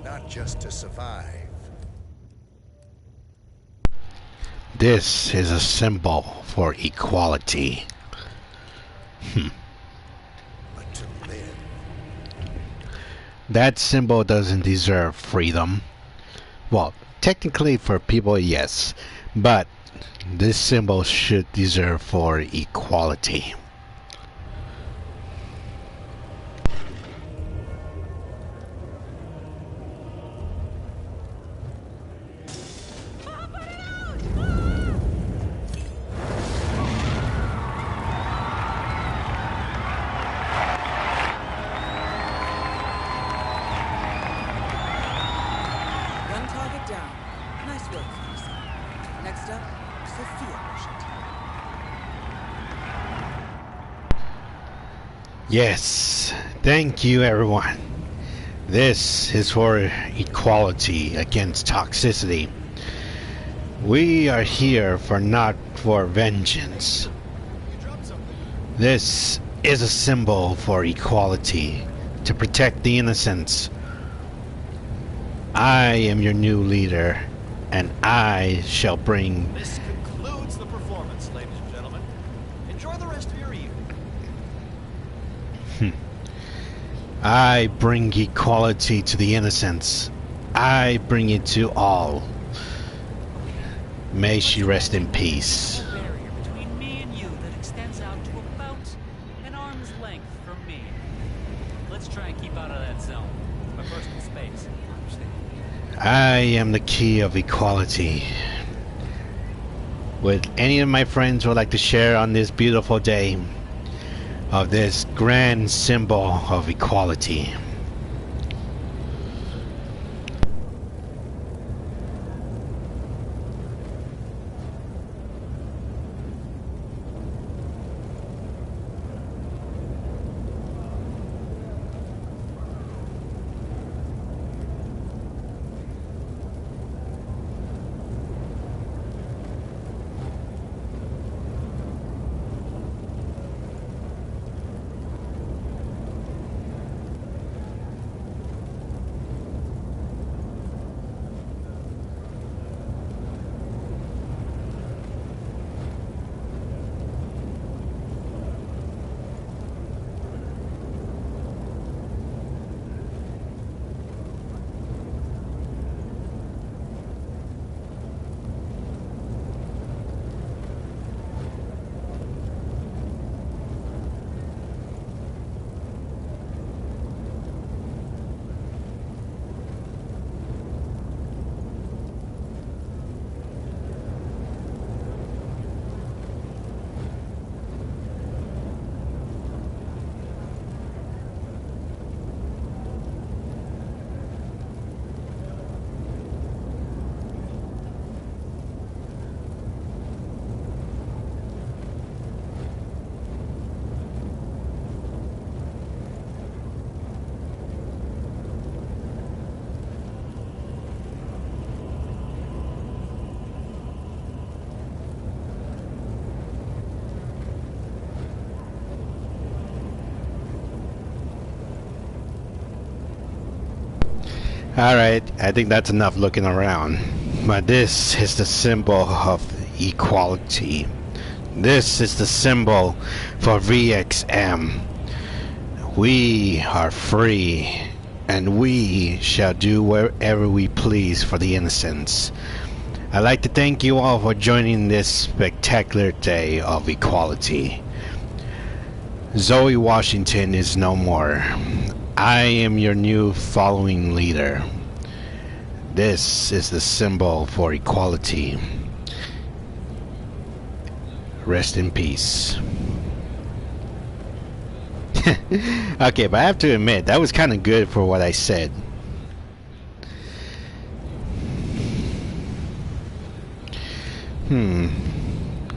not just to survive. This is a symbol for equality. But to live. That symbol doesn't deserve freedom. Well, technically for people, yes. But this symbol should deserve for equality. One target down. Nice work, Lisa. Next up, Sophia Washington. Yes, thank you everyone. This is for equality against toxicity. We are here for not for vengeance. This is a symbol for equality, to protect the innocents. I am your new leader, and I shall bring... This concludes the performance, ladies and gentlemen. Enjoy the rest of your evening. I bring equality to the innocents. I bring it to all. May she rest in peace. A barrier between me and you that extends out to about an arm's length from me. Let's try and keep out of that zone. It's my personal space. Understand? I am the key of equality. Would any of my friends who would like to share on this beautiful day of this grand symbol of equality? Alright, I think that's enough looking around. But this is the symbol of equality. This is the symbol for VXM. We are free. and we shall do wherever we please for the innocents. I'd like to thank you all for joining this spectacular day of equality. Zoe Washington is no more. I am your new following leader. This is the symbol for equality. Rest in peace. Okay, but I have to admit, that was kind of good for what I said.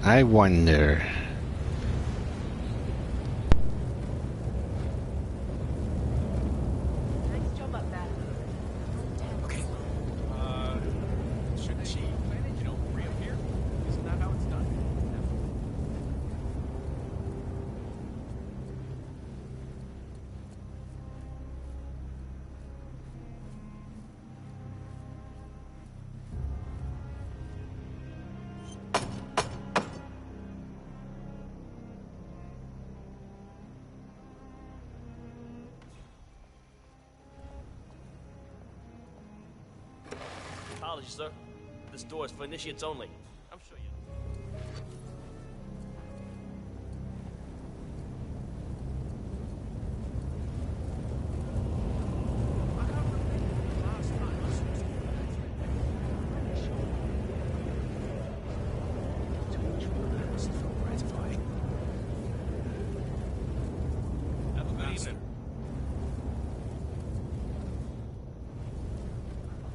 I wonder... Shouldn't she, reappear? Isn't that how it's done? Apologies, sir. This door is for initiates only. I'm sure you know. Have a good evening.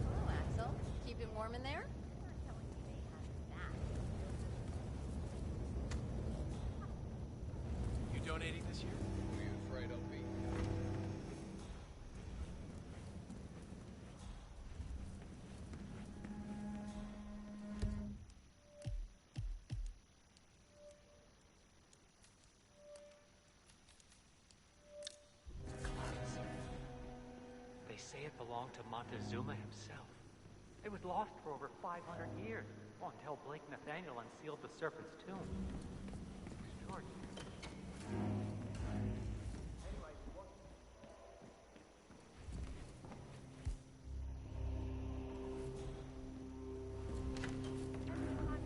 Hello, Axel. Keep it warm in there? You donating this year? Were you afraid I'll be? They say it belonged to Montezuma himself. It was lost for over 500 years, until Blake Nathaniel unsealed the Serpent's tomb. Extraordinary.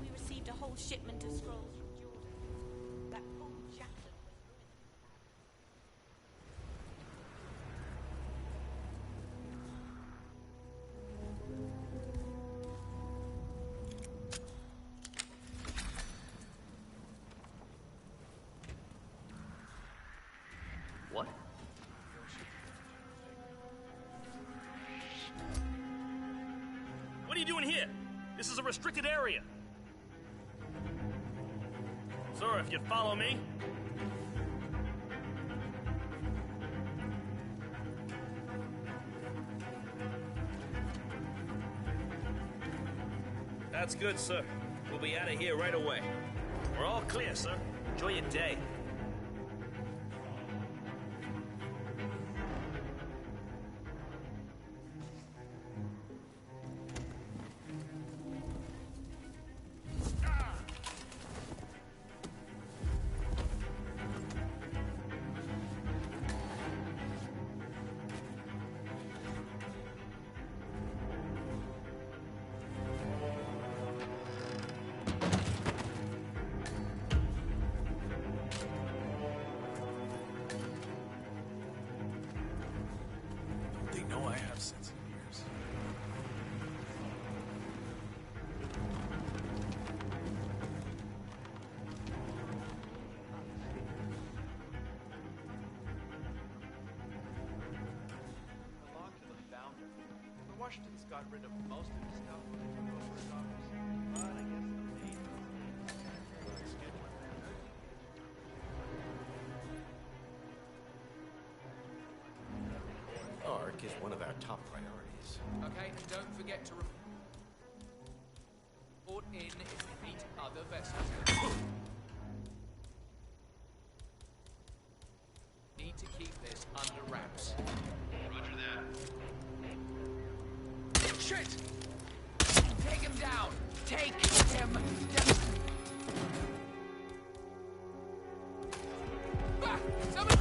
We received a whole shipment of scrolls from Jordan. That Paul Jackson was ruined. What? What are you doing here? This is a restricted area. Sir, if you'd follow me. That's good, sir. We'll be out of here right away. We're all clear, sir. Enjoy your day. They know I have sensitive ears. Belonged to the founder. The Washingtons got rid of most of his stuff when they took over his office. But I guess the main Ark is one of our top priorities. Okay, and don't forget to report in if you meet other vessels. Need to keep this under wraps. Roger that. Shit! Take him down! Take him down! Ah! Someone...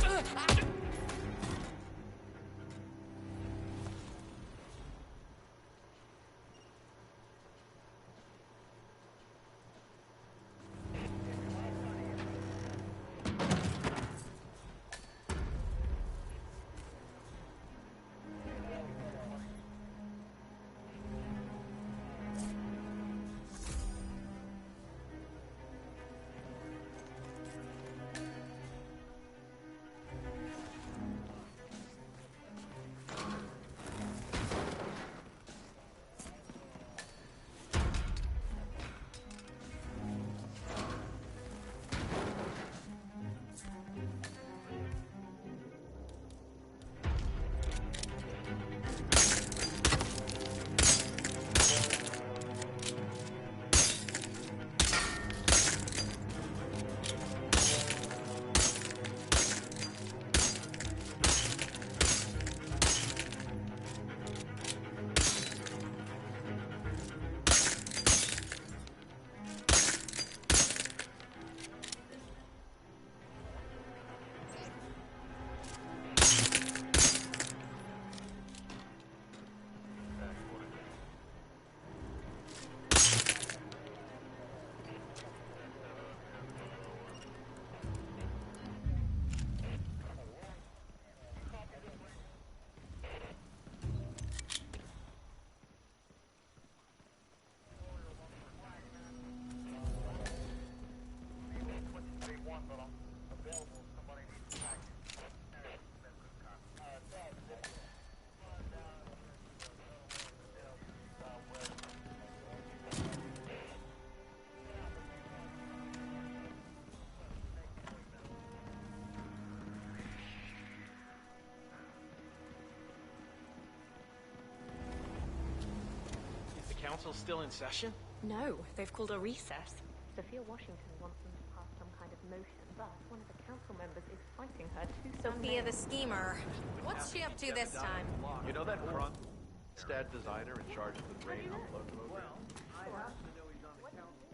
council's still in session? No, they've called a recess. Sophia Washington wants them to pass some kind of motion, but one of the council members is fighting her to Sophia the schemer. What's she up to this time? You know that Kronstadt designer in charge of the grain upload program? Well, I happen to know he's on the council.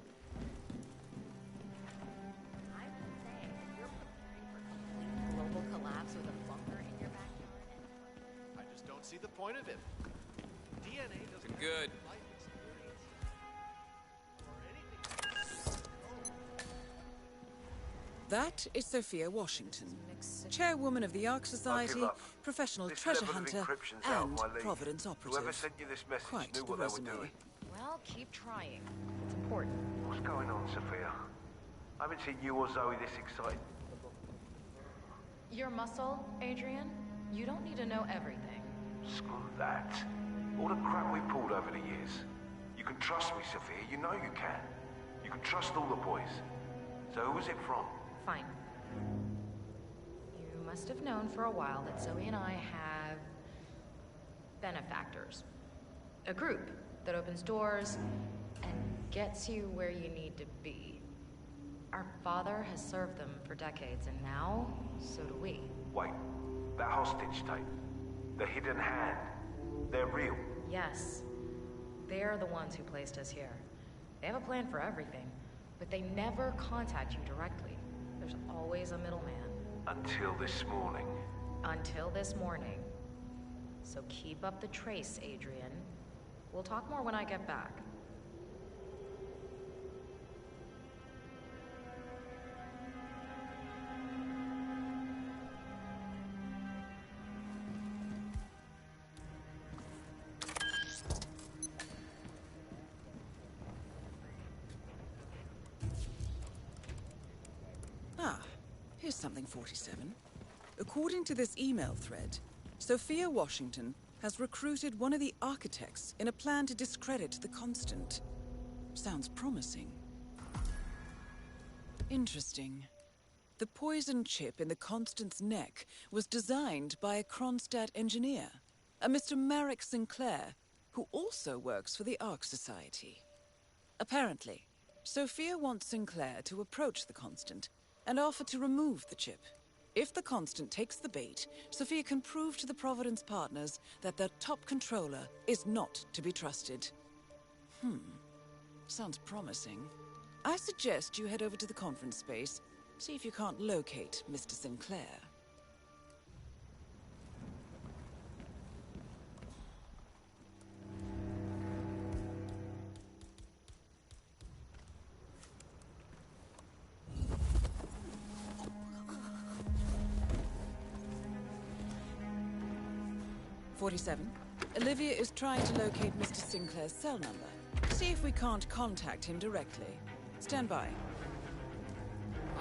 I would say you're preparing for complete global collapse with a bunker in your backyard. I just don't see the point of it. DNA doesn't Good. life experience or anything. That is Sophia Washington, chairwoman of the Ark Society, professional treasure hunter, and Providence operative. Whoever sent you this message Quite knew the what they resume. were doing. Well, keep trying. It's important. What's going on, Sophia? I haven't seen you or Zoe this excited. Your muscle, Adrian? You don't need to know everything. Screw that. All the crap we pulled over the years. You can trust me, Sophia. You know you can. You can trust all the boys. So who was it from? Fine. You must have known for a while that Zoe and I have benefactors. A group that opens doors and gets you where you need to be. Our father has served them for decades, and now, so do we. Wait, that hostage tape. The hidden hand. They're real. Yes. They're the ones who placed us here. They have a plan for everything, but they never contact you directly. There's always a middleman. Until this morning. Until this morning. So keep up the trace, Adrian. We'll talk more when I get back. Here's something, 47. According to this email thread, Sophia Washington has recruited one of the architects in a plan to discredit the Constant. Sounds promising. Interesting. The poison chip in the Constant's neck was designed by a Kronstadt engineer, a Mr. Marek Sinclair, who also works for the Ark Society. Apparently, Sophia wants Sinclair to approach the Constant and offer to remove the chip. If the Constant takes the bait, Sophia can prove to the Providence partners that their top controller is not to be trusted. Sounds promising. I suggest you head over to the conference space, see if you can't locate Mr. Sinclair. Olivia is trying to locate Mr. Sinclair's cell number. See if we can't contact him directly. Stand by.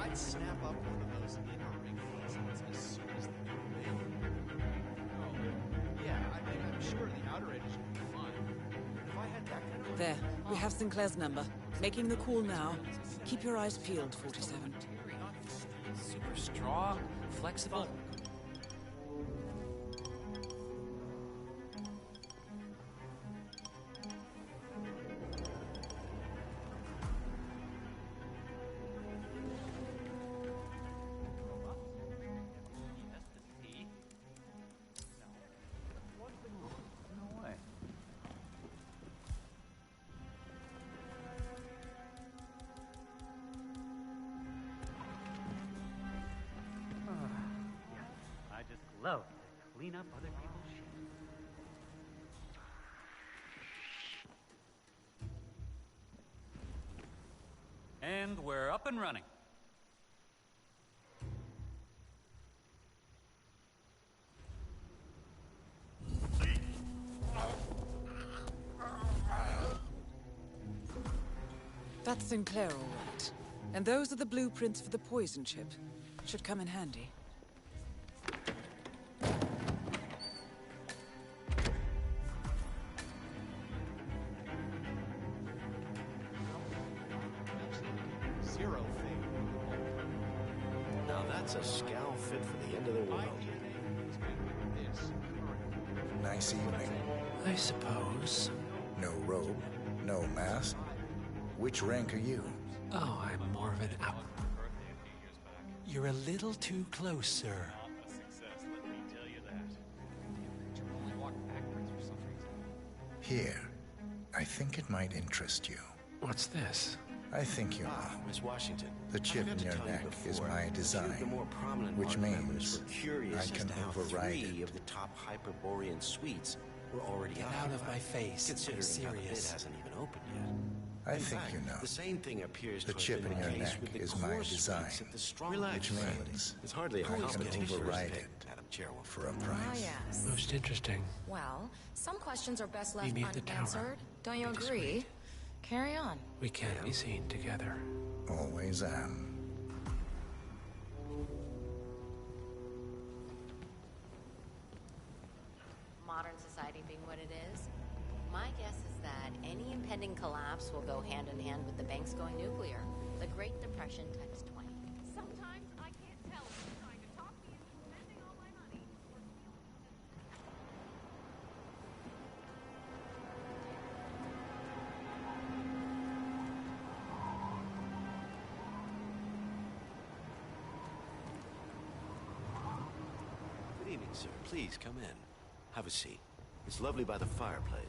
I'd snap up one of those in-ring placements as soon as they were made. Oh, yeah, I mean, I'm sure the outer edges would be fine. If I had that kind of... There, we have Sinclair's number. Making the call now. Keep your eyes peeled, 47. Super strong, flexible. Love to clean up other people's shit. And we're up and running. That's Sinclair, all right. And those are the blueprints for the poison chip. Should come in handy. Zero thing. Now that's a scowl fit for the end of the world. Nice evening. I suppose. No robe, No mask? Which rank are you? Oh, I'm more of an up. You're a little too close, sir. Here. I think it might interest you. What's this? I think you know. Miss Washington. The chip in your neck is my design, which means I can override it. Of the top Hyperborean suites were already Get out of my face. Considering I'm how the bid serious. hasn't even opened yet. I In think fact, you know. The same thing appears The to have chip been in the your case neck with the is my core design, suites at the strong which facility. means It's hardly a I can competition. override it Madam Chairwoman. for a Ah, price. yes. Most interesting. Well, some questions are best We left need the tower. unanswered. Don't you Be agree? Carry on. We can't be seen together. Always am. Modern society being what it is, my guess is that any impending collapse will go hand in hand with the banks going nuclear. The Great Depression times 20. Sometimes I can't tell if you're trying to talk me into spending all my money or Good evening, sir. Please come in. Have a seat. It's lovely by the fireplace.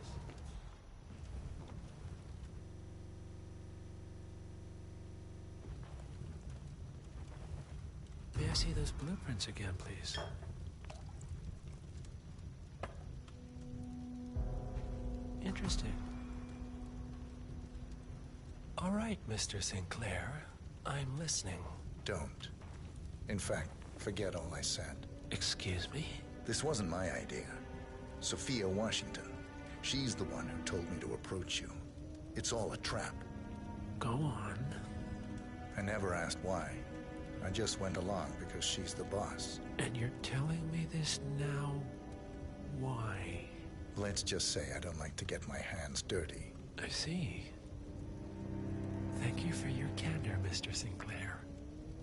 May I see those blueprints again, please? Interesting. All right, Mr. Sinclair. I'm listening. Don't. In fact, forget all I said. Excuse me? This wasn't my idea. Sophia Washington. She's the one who told me to approach you. It's all a trap. Go on. I never asked why. I just went along because she's the boss. And you're telling me this now? Why? Let's just say I don't like to get my hands dirty. I see. Thank you for your candor, Mr. Sinclair.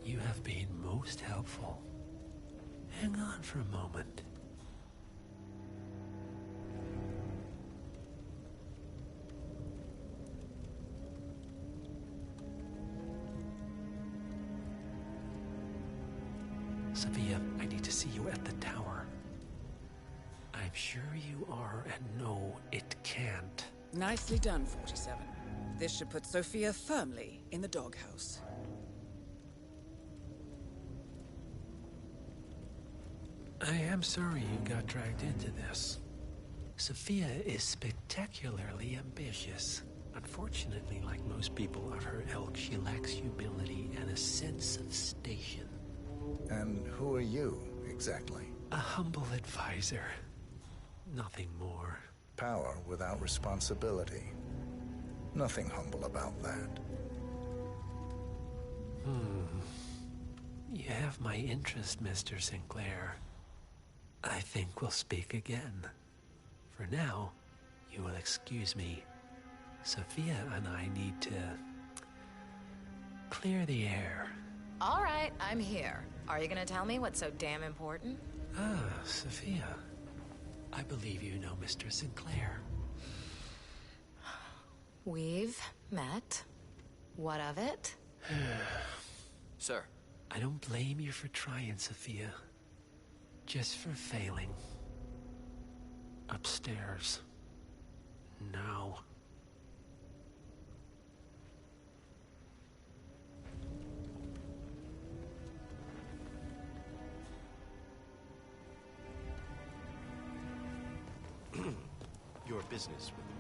You have been most helpful. Hang on for a moment. Sophia, I need to see you at the tower. I'm sure you are, and no, it can't. Nicely done, 47. This should put Sophia firmly in the doghouse. I am sorry you got dragged into this. Sophia is spectacularly ambitious. Unfortunately, like most people of her ilk, she lacks humility and a sense of station. And who are you, exactly? A humble advisor. Nothing more. Power without responsibility. Nothing humble about that. You have my interest, Mr. Sinclair. I think we'll speak again. For now, you will excuse me. Sophia and I need to clear the air. All right, I'm here. Are you gonna tell me what's so damn important? Ah, Sophia. I believe you know Mr. Sinclair. We've met. What of it? Sir. I don't blame you for trying, Sophia. Just for failing. Upstairs. Now. Your business with them.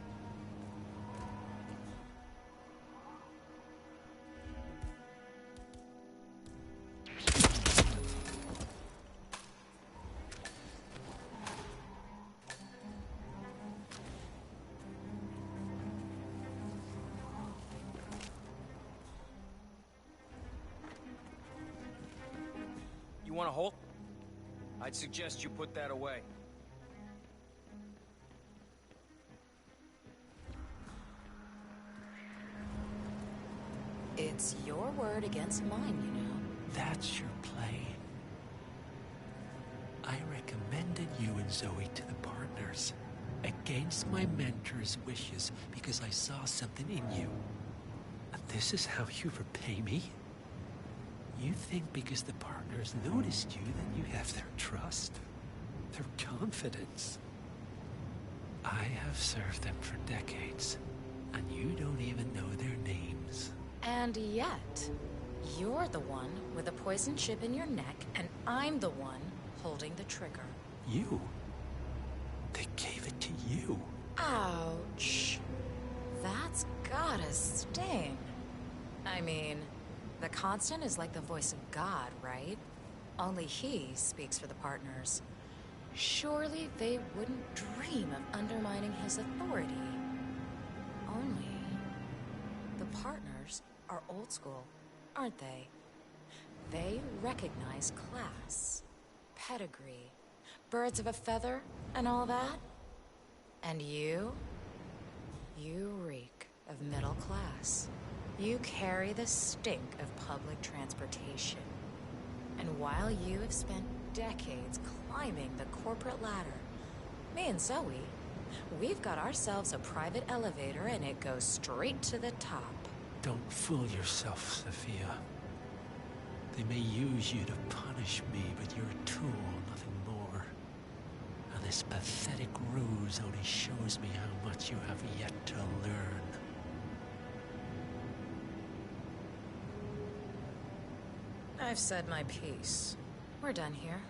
You want a Holt? I'd suggest you put that away. It's your word against mine, you know. That's your play. I recommended you and Zoe to the partners. against my mentor's wishes because I saw something in you. And this is how you repay me? You think because the partners noticed you that you have their trust, their confidence. I have served them for decades, and you don't even know their names. And yet, you're the one with a poison chip in your neck, and I'm the one holding the trigger. You? They gave it to you. Ouch. That's gotta sting. I mean, the Constant is like the voice of God, right? Only he speaks for the partners. Surely they wouldn't dream of undermining his authority. Only the partners are old school, aren't they? They recognize class, pedigree, birds of a feather, and all that. And you reek of middle class. You carry the stink of public transportation. And while you have spent decades climbing the corporate ladder, me and Zoe, we've got ourselves a private elevator and it goes straight to the top. Don't fool yourself, Sophia. They may use you to punish me, but you're a tool, nothing more. And this pathetic ruse only shows me how much you have yet to learn. I've said my piece. We're done here,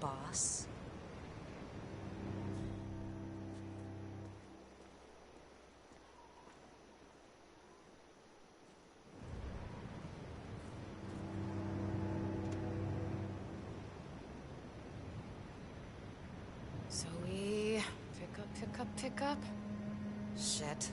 boss. Zoe, pick up. Shit.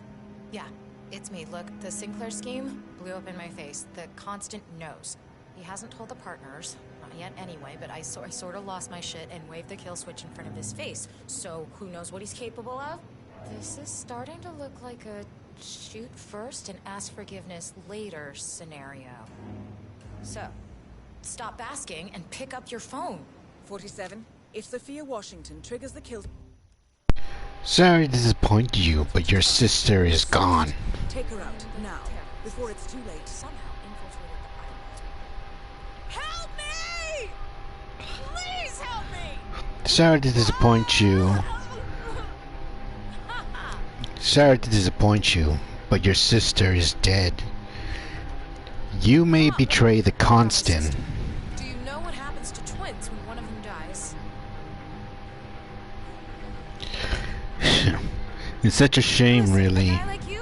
Yeah, it's me. Look, the Sinclair scheme blew up in my face. The Constant knows. He hasn't told the partners, not yet anyway, but I sort of lost my shit and waved the kill switch in front of his face. So who knows what he's capable of? This is starting to look like a shoot first and ask forgiveness later scenario. So, stop asking and pick up your phone. 47, if Sophia Washington triggers the kill... Sorry to disappoint you, but your sister is gone. Take her out, now, before it's too late. Somehow infiltrated the Help me! Please help me! Sorry to disappoint you. Sorry to disappoint you, but your sister is dead. You may betray the Constant. Do you know what happens to twins when one of them dies? It's such a shame, really. A guy like you?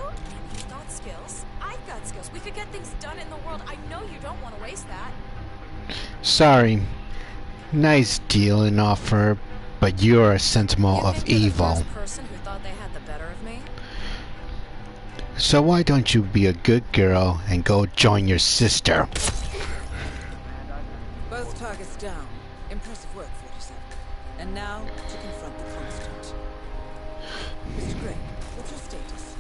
You've got skills. I've got skills. We could get things done in the world. I know you don't want to waste that. Sorry. Nice deal and offer, but you're a sentinel of evil. The first person who thought they had the better of me? So why don't you be a good girl and go join your sister? Both targets down. Impressive work, 47. And now, to confront the Constant. Mr. Gray, what's your status?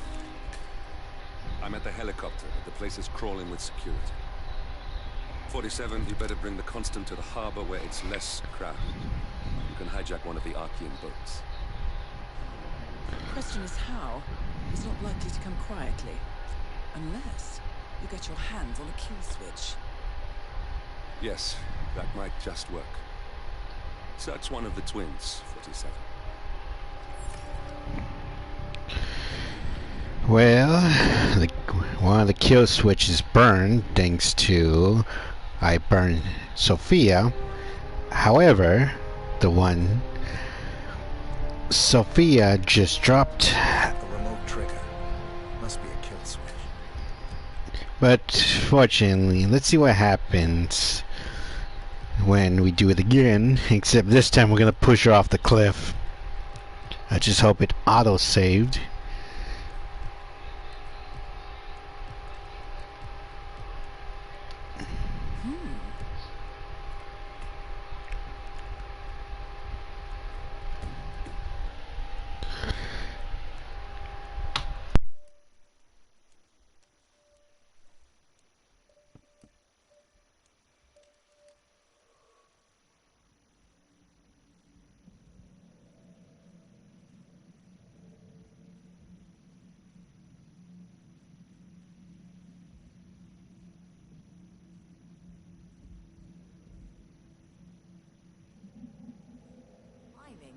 I'm at the helicopter, but the place is crawling with security. 47, you better bring the Constant to the harbor where it's less crowded. You can hijack one of the Archean boats. The question is how. It's not likely to come quietly. Unless you get your hands on a kill switch. Yes, that might just work. Search one of the twins, 47. Well, one of the kill switches burned thanks to I burned Sophia. However, the one Sophia just dropped. The remote trigger must be a kill switch. But fortunately, let's see what happens when we do it again. Except this time we're gonna push her off the cliff. I just hope it auto-saved.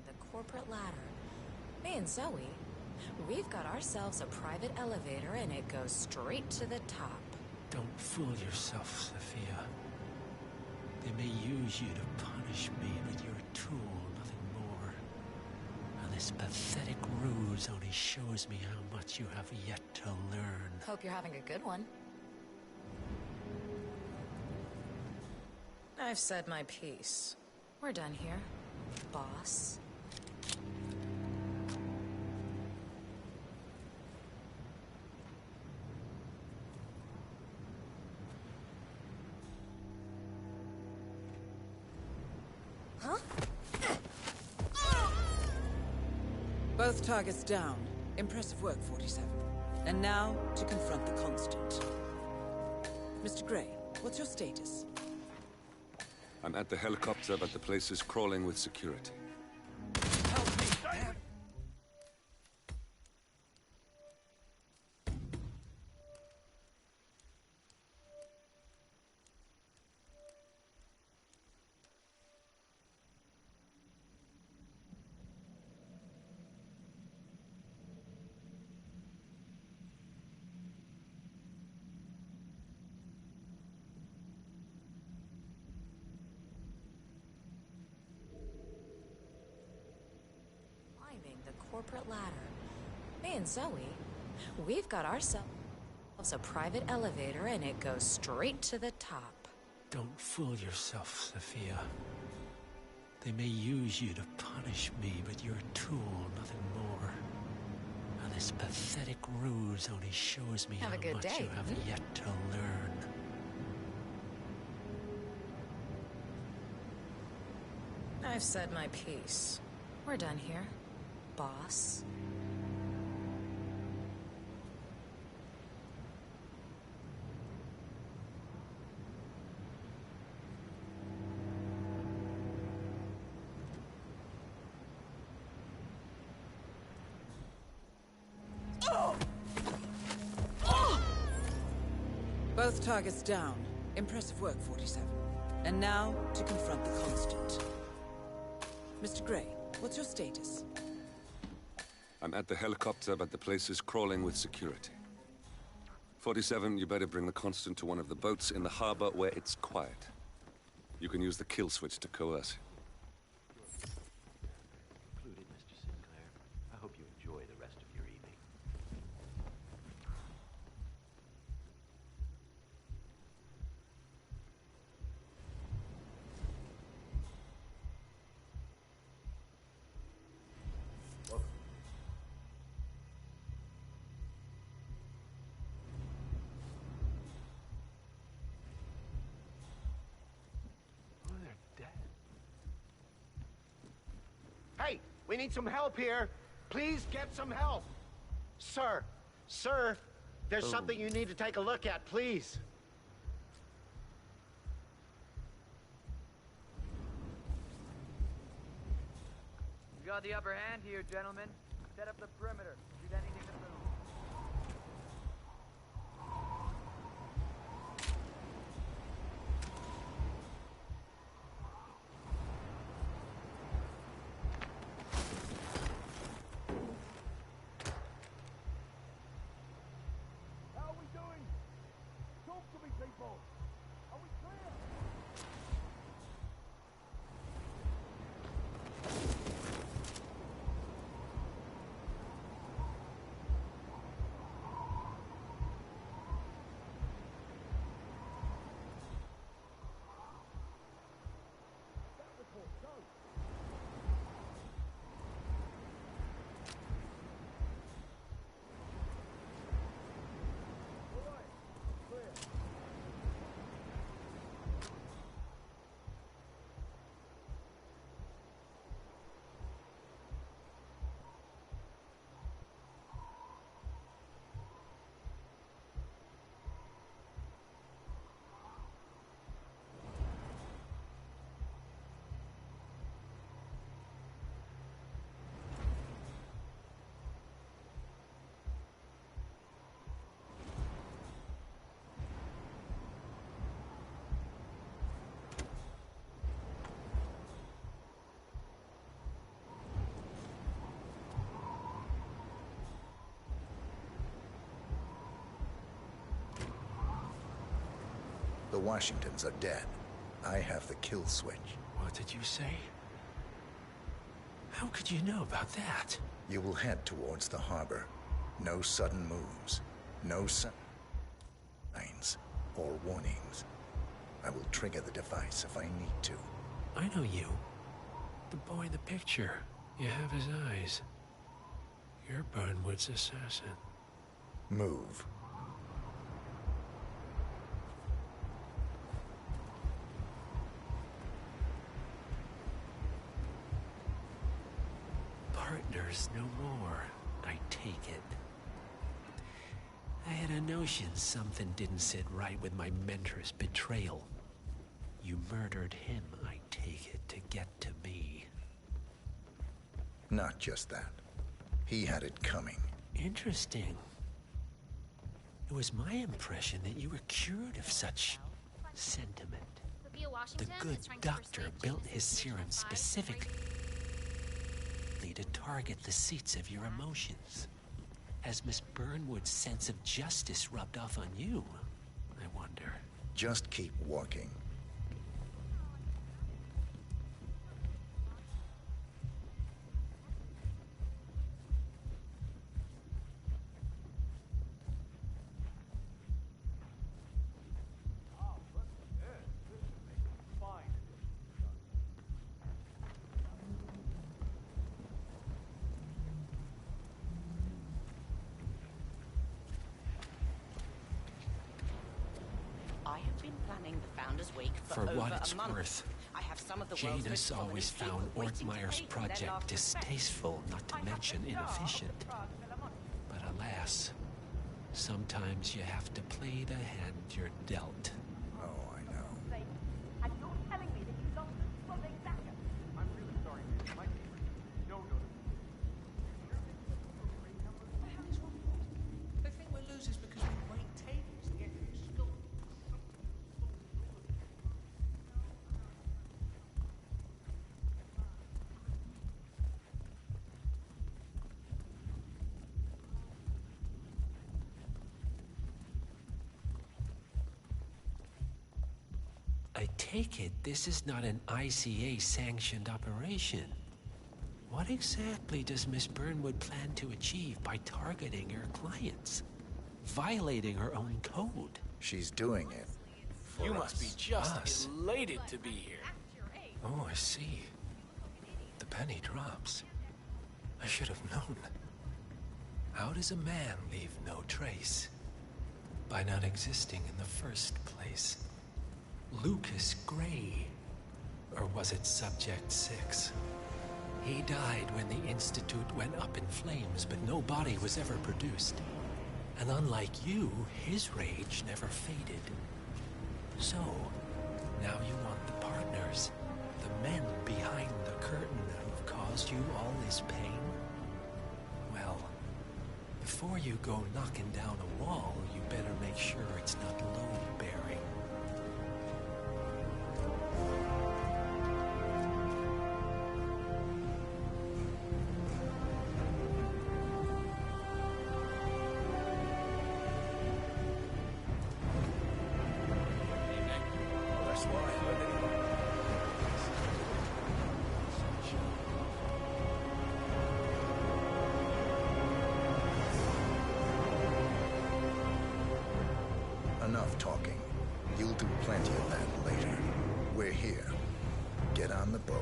the corporate ladder. Me and Zoe, we've got ourselves a private elevator and it goes straight to the top. Don't fool yourself, Sophia. They may use you to punish me, but you're a tool, nothing more. And this pathetic ruse only shows me how much you have yet to learn. Hope you're having a good one. I've said my piece. We're done here, boss. Huh? Both targets down. Impressive work, 47. And now, to confront the Constant. Mr. Grey, what's your status? I'm at the helicopter, but the place is crawling with security. The corporate ladder. Me and Zoe, we've got ourselves a private elevator and it goes straight to the top. Don't fool yourself, Sophia. They may use you to punish me, but you're a tool, nothing more. And this pathetic ruse only shows me Have how a good much day. you have yet to learn. I've said my piece. We're done here, boss. Both targets down. Impressive work, 47. And now, to confront the Constant. Mr. Grey, what's your status? I'm at the helicopter, but the place is crawling with security. 47, you better bring the Constant to one of the boats in the harbor where it's quiet. You can use the kill switch to coerce him. Included, Mr. Sinclair. I hope you enjoy the rest of your evening. Hey, we need some help here. Please get some help. Sir, sir, there's something you need to take a look at, please. You got the upper hand here, gentlemen. Set up the perimeter. Shoot anything that moves. How are we doing? Talk to me, people. Are we clear? The Washingtons are dead. I have the kill switch. What did you say? How could you know about that? You will head towards the harbor. No sudden moves. No signs or warnings. I will trigger the device if I need to. I know you. The boy in the picture. You have his eyes. You're Burnwood's assassin. Move. Partners no more, I take it. I had a notion something didn't sit right with my mentor's betrayal. You murdered him, I take it, to get to me. Not just that. He had it coming. Interesting. It was my impression that you were cured of such sentiment. The good doctor built his serum specifically to target the seats of your emotions. Has Miss Burnwood's sense of justice rubbed off on you, I wonder? Just keep walking. For what it's worth, Janus always found Ortmeyer's project distasteful, not to mention inefficient. But alas, sometimes you have to play the hand you're dealt. Oh, I know. And you're telling me that you lost the swimming jacket? I'm really sorry, man. My neighbors no What the hell is wrong with us? They think we're losers because we wait tables to get to school. I take it this is not an ICA-sanctioned operation. What exactly does Miss Burnwood plan to achieve by targeting her clients? Violating her own code? She's doing it for You us. must be just Us? elated to be here. Oh, I see. The penny drops. I should have known. How does a man leave no trace? By not existing in the first place. Lucas Gray. Or was it Subject 6? He died when the Institute went up in flames, but no body was ever produced. And unlike you, his rage never faded. So, now you want the partners, the men behind the curtain who've caused you all this pain? Well, before you go knocking down a wall, you better make sure it's not load-bearing. That's why I heard it. Enough talking. You'll do plenty of that later. We're here. Get on the boat.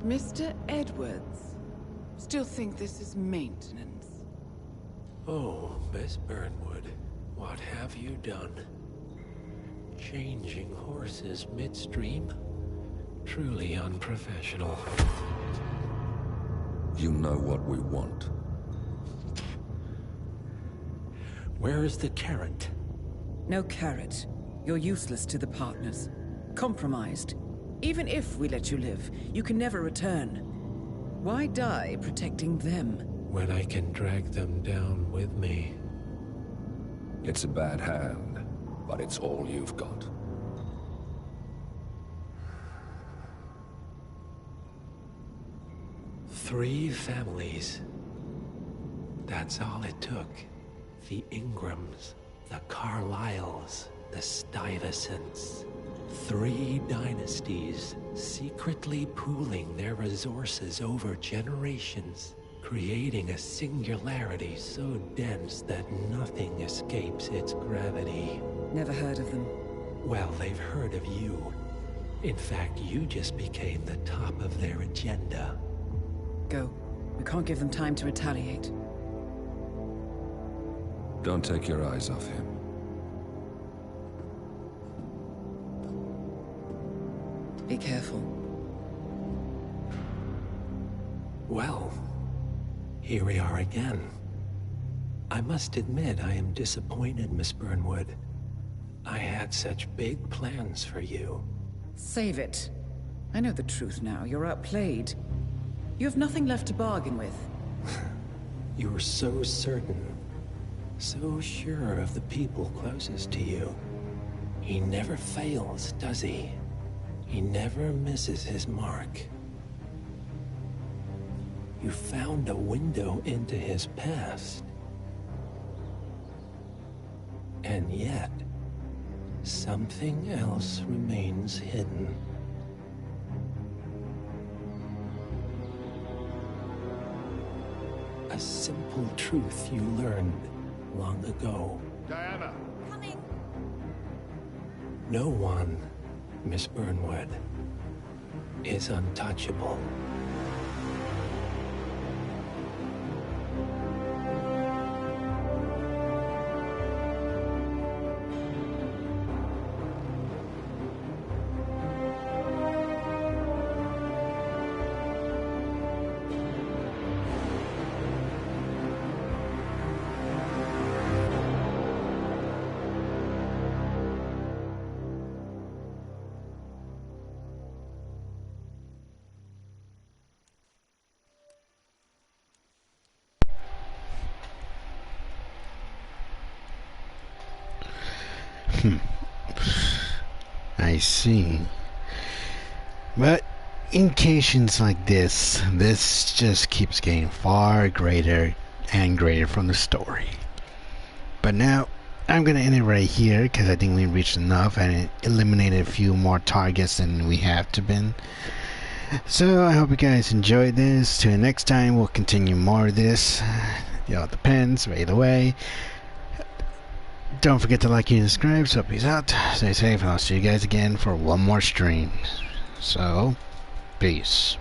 Mr. Edwards, still think this is maintenance? Oh, Miss Burnwood, what have you done? Changing horses midstream? Truly unprofessional. You know what we want. Where is the carrot? No carrot. You're useless to the partners. Compromised. Even if we let you live, you can never return. Why die protecting them? When I can drag them down with me. It's a bad hand, but it's all you've got. Three families. That's all it took. The Ingrams, the Carlyles, the Stuyvesants. 3 dynasties, secretly pooling their resources over generations, creating a singularity so dense that nothing escapes its gravity. Never heard of them. Well, they've heard of you. In fact, you just became the top of their agenda. Go. We can't give them time to retaliate. Don't take your eyes off him. Be careful. Well, here we are again. I must admit I am disappointed, Miss Burnwood. I had such big plans for you. Save it. I know the truth now. You're outplayed. You have nothing left to bargain with. You were so certain. So sure of the people closest to you. He never fails, does he? He never misses his mark. You found a window into his past. And yet, something else remains hidden. A simple truth you learned long ago. Diana! Coming! No one, Miss Burnwood, is untouchable. I see. But in occasions like this just keeps getting far greater and greater from the story. But now, I'm gonna end it right here because I think we reached enough and it eliminated a few more targets than we have to been. So I hope you guys enjoyed this. Till next time, we'll continue more of this. It depends, but either way. Don't forget to like and subscribe. So peace out, stay safe, and I'll see you guys again for one more stream. So, peace.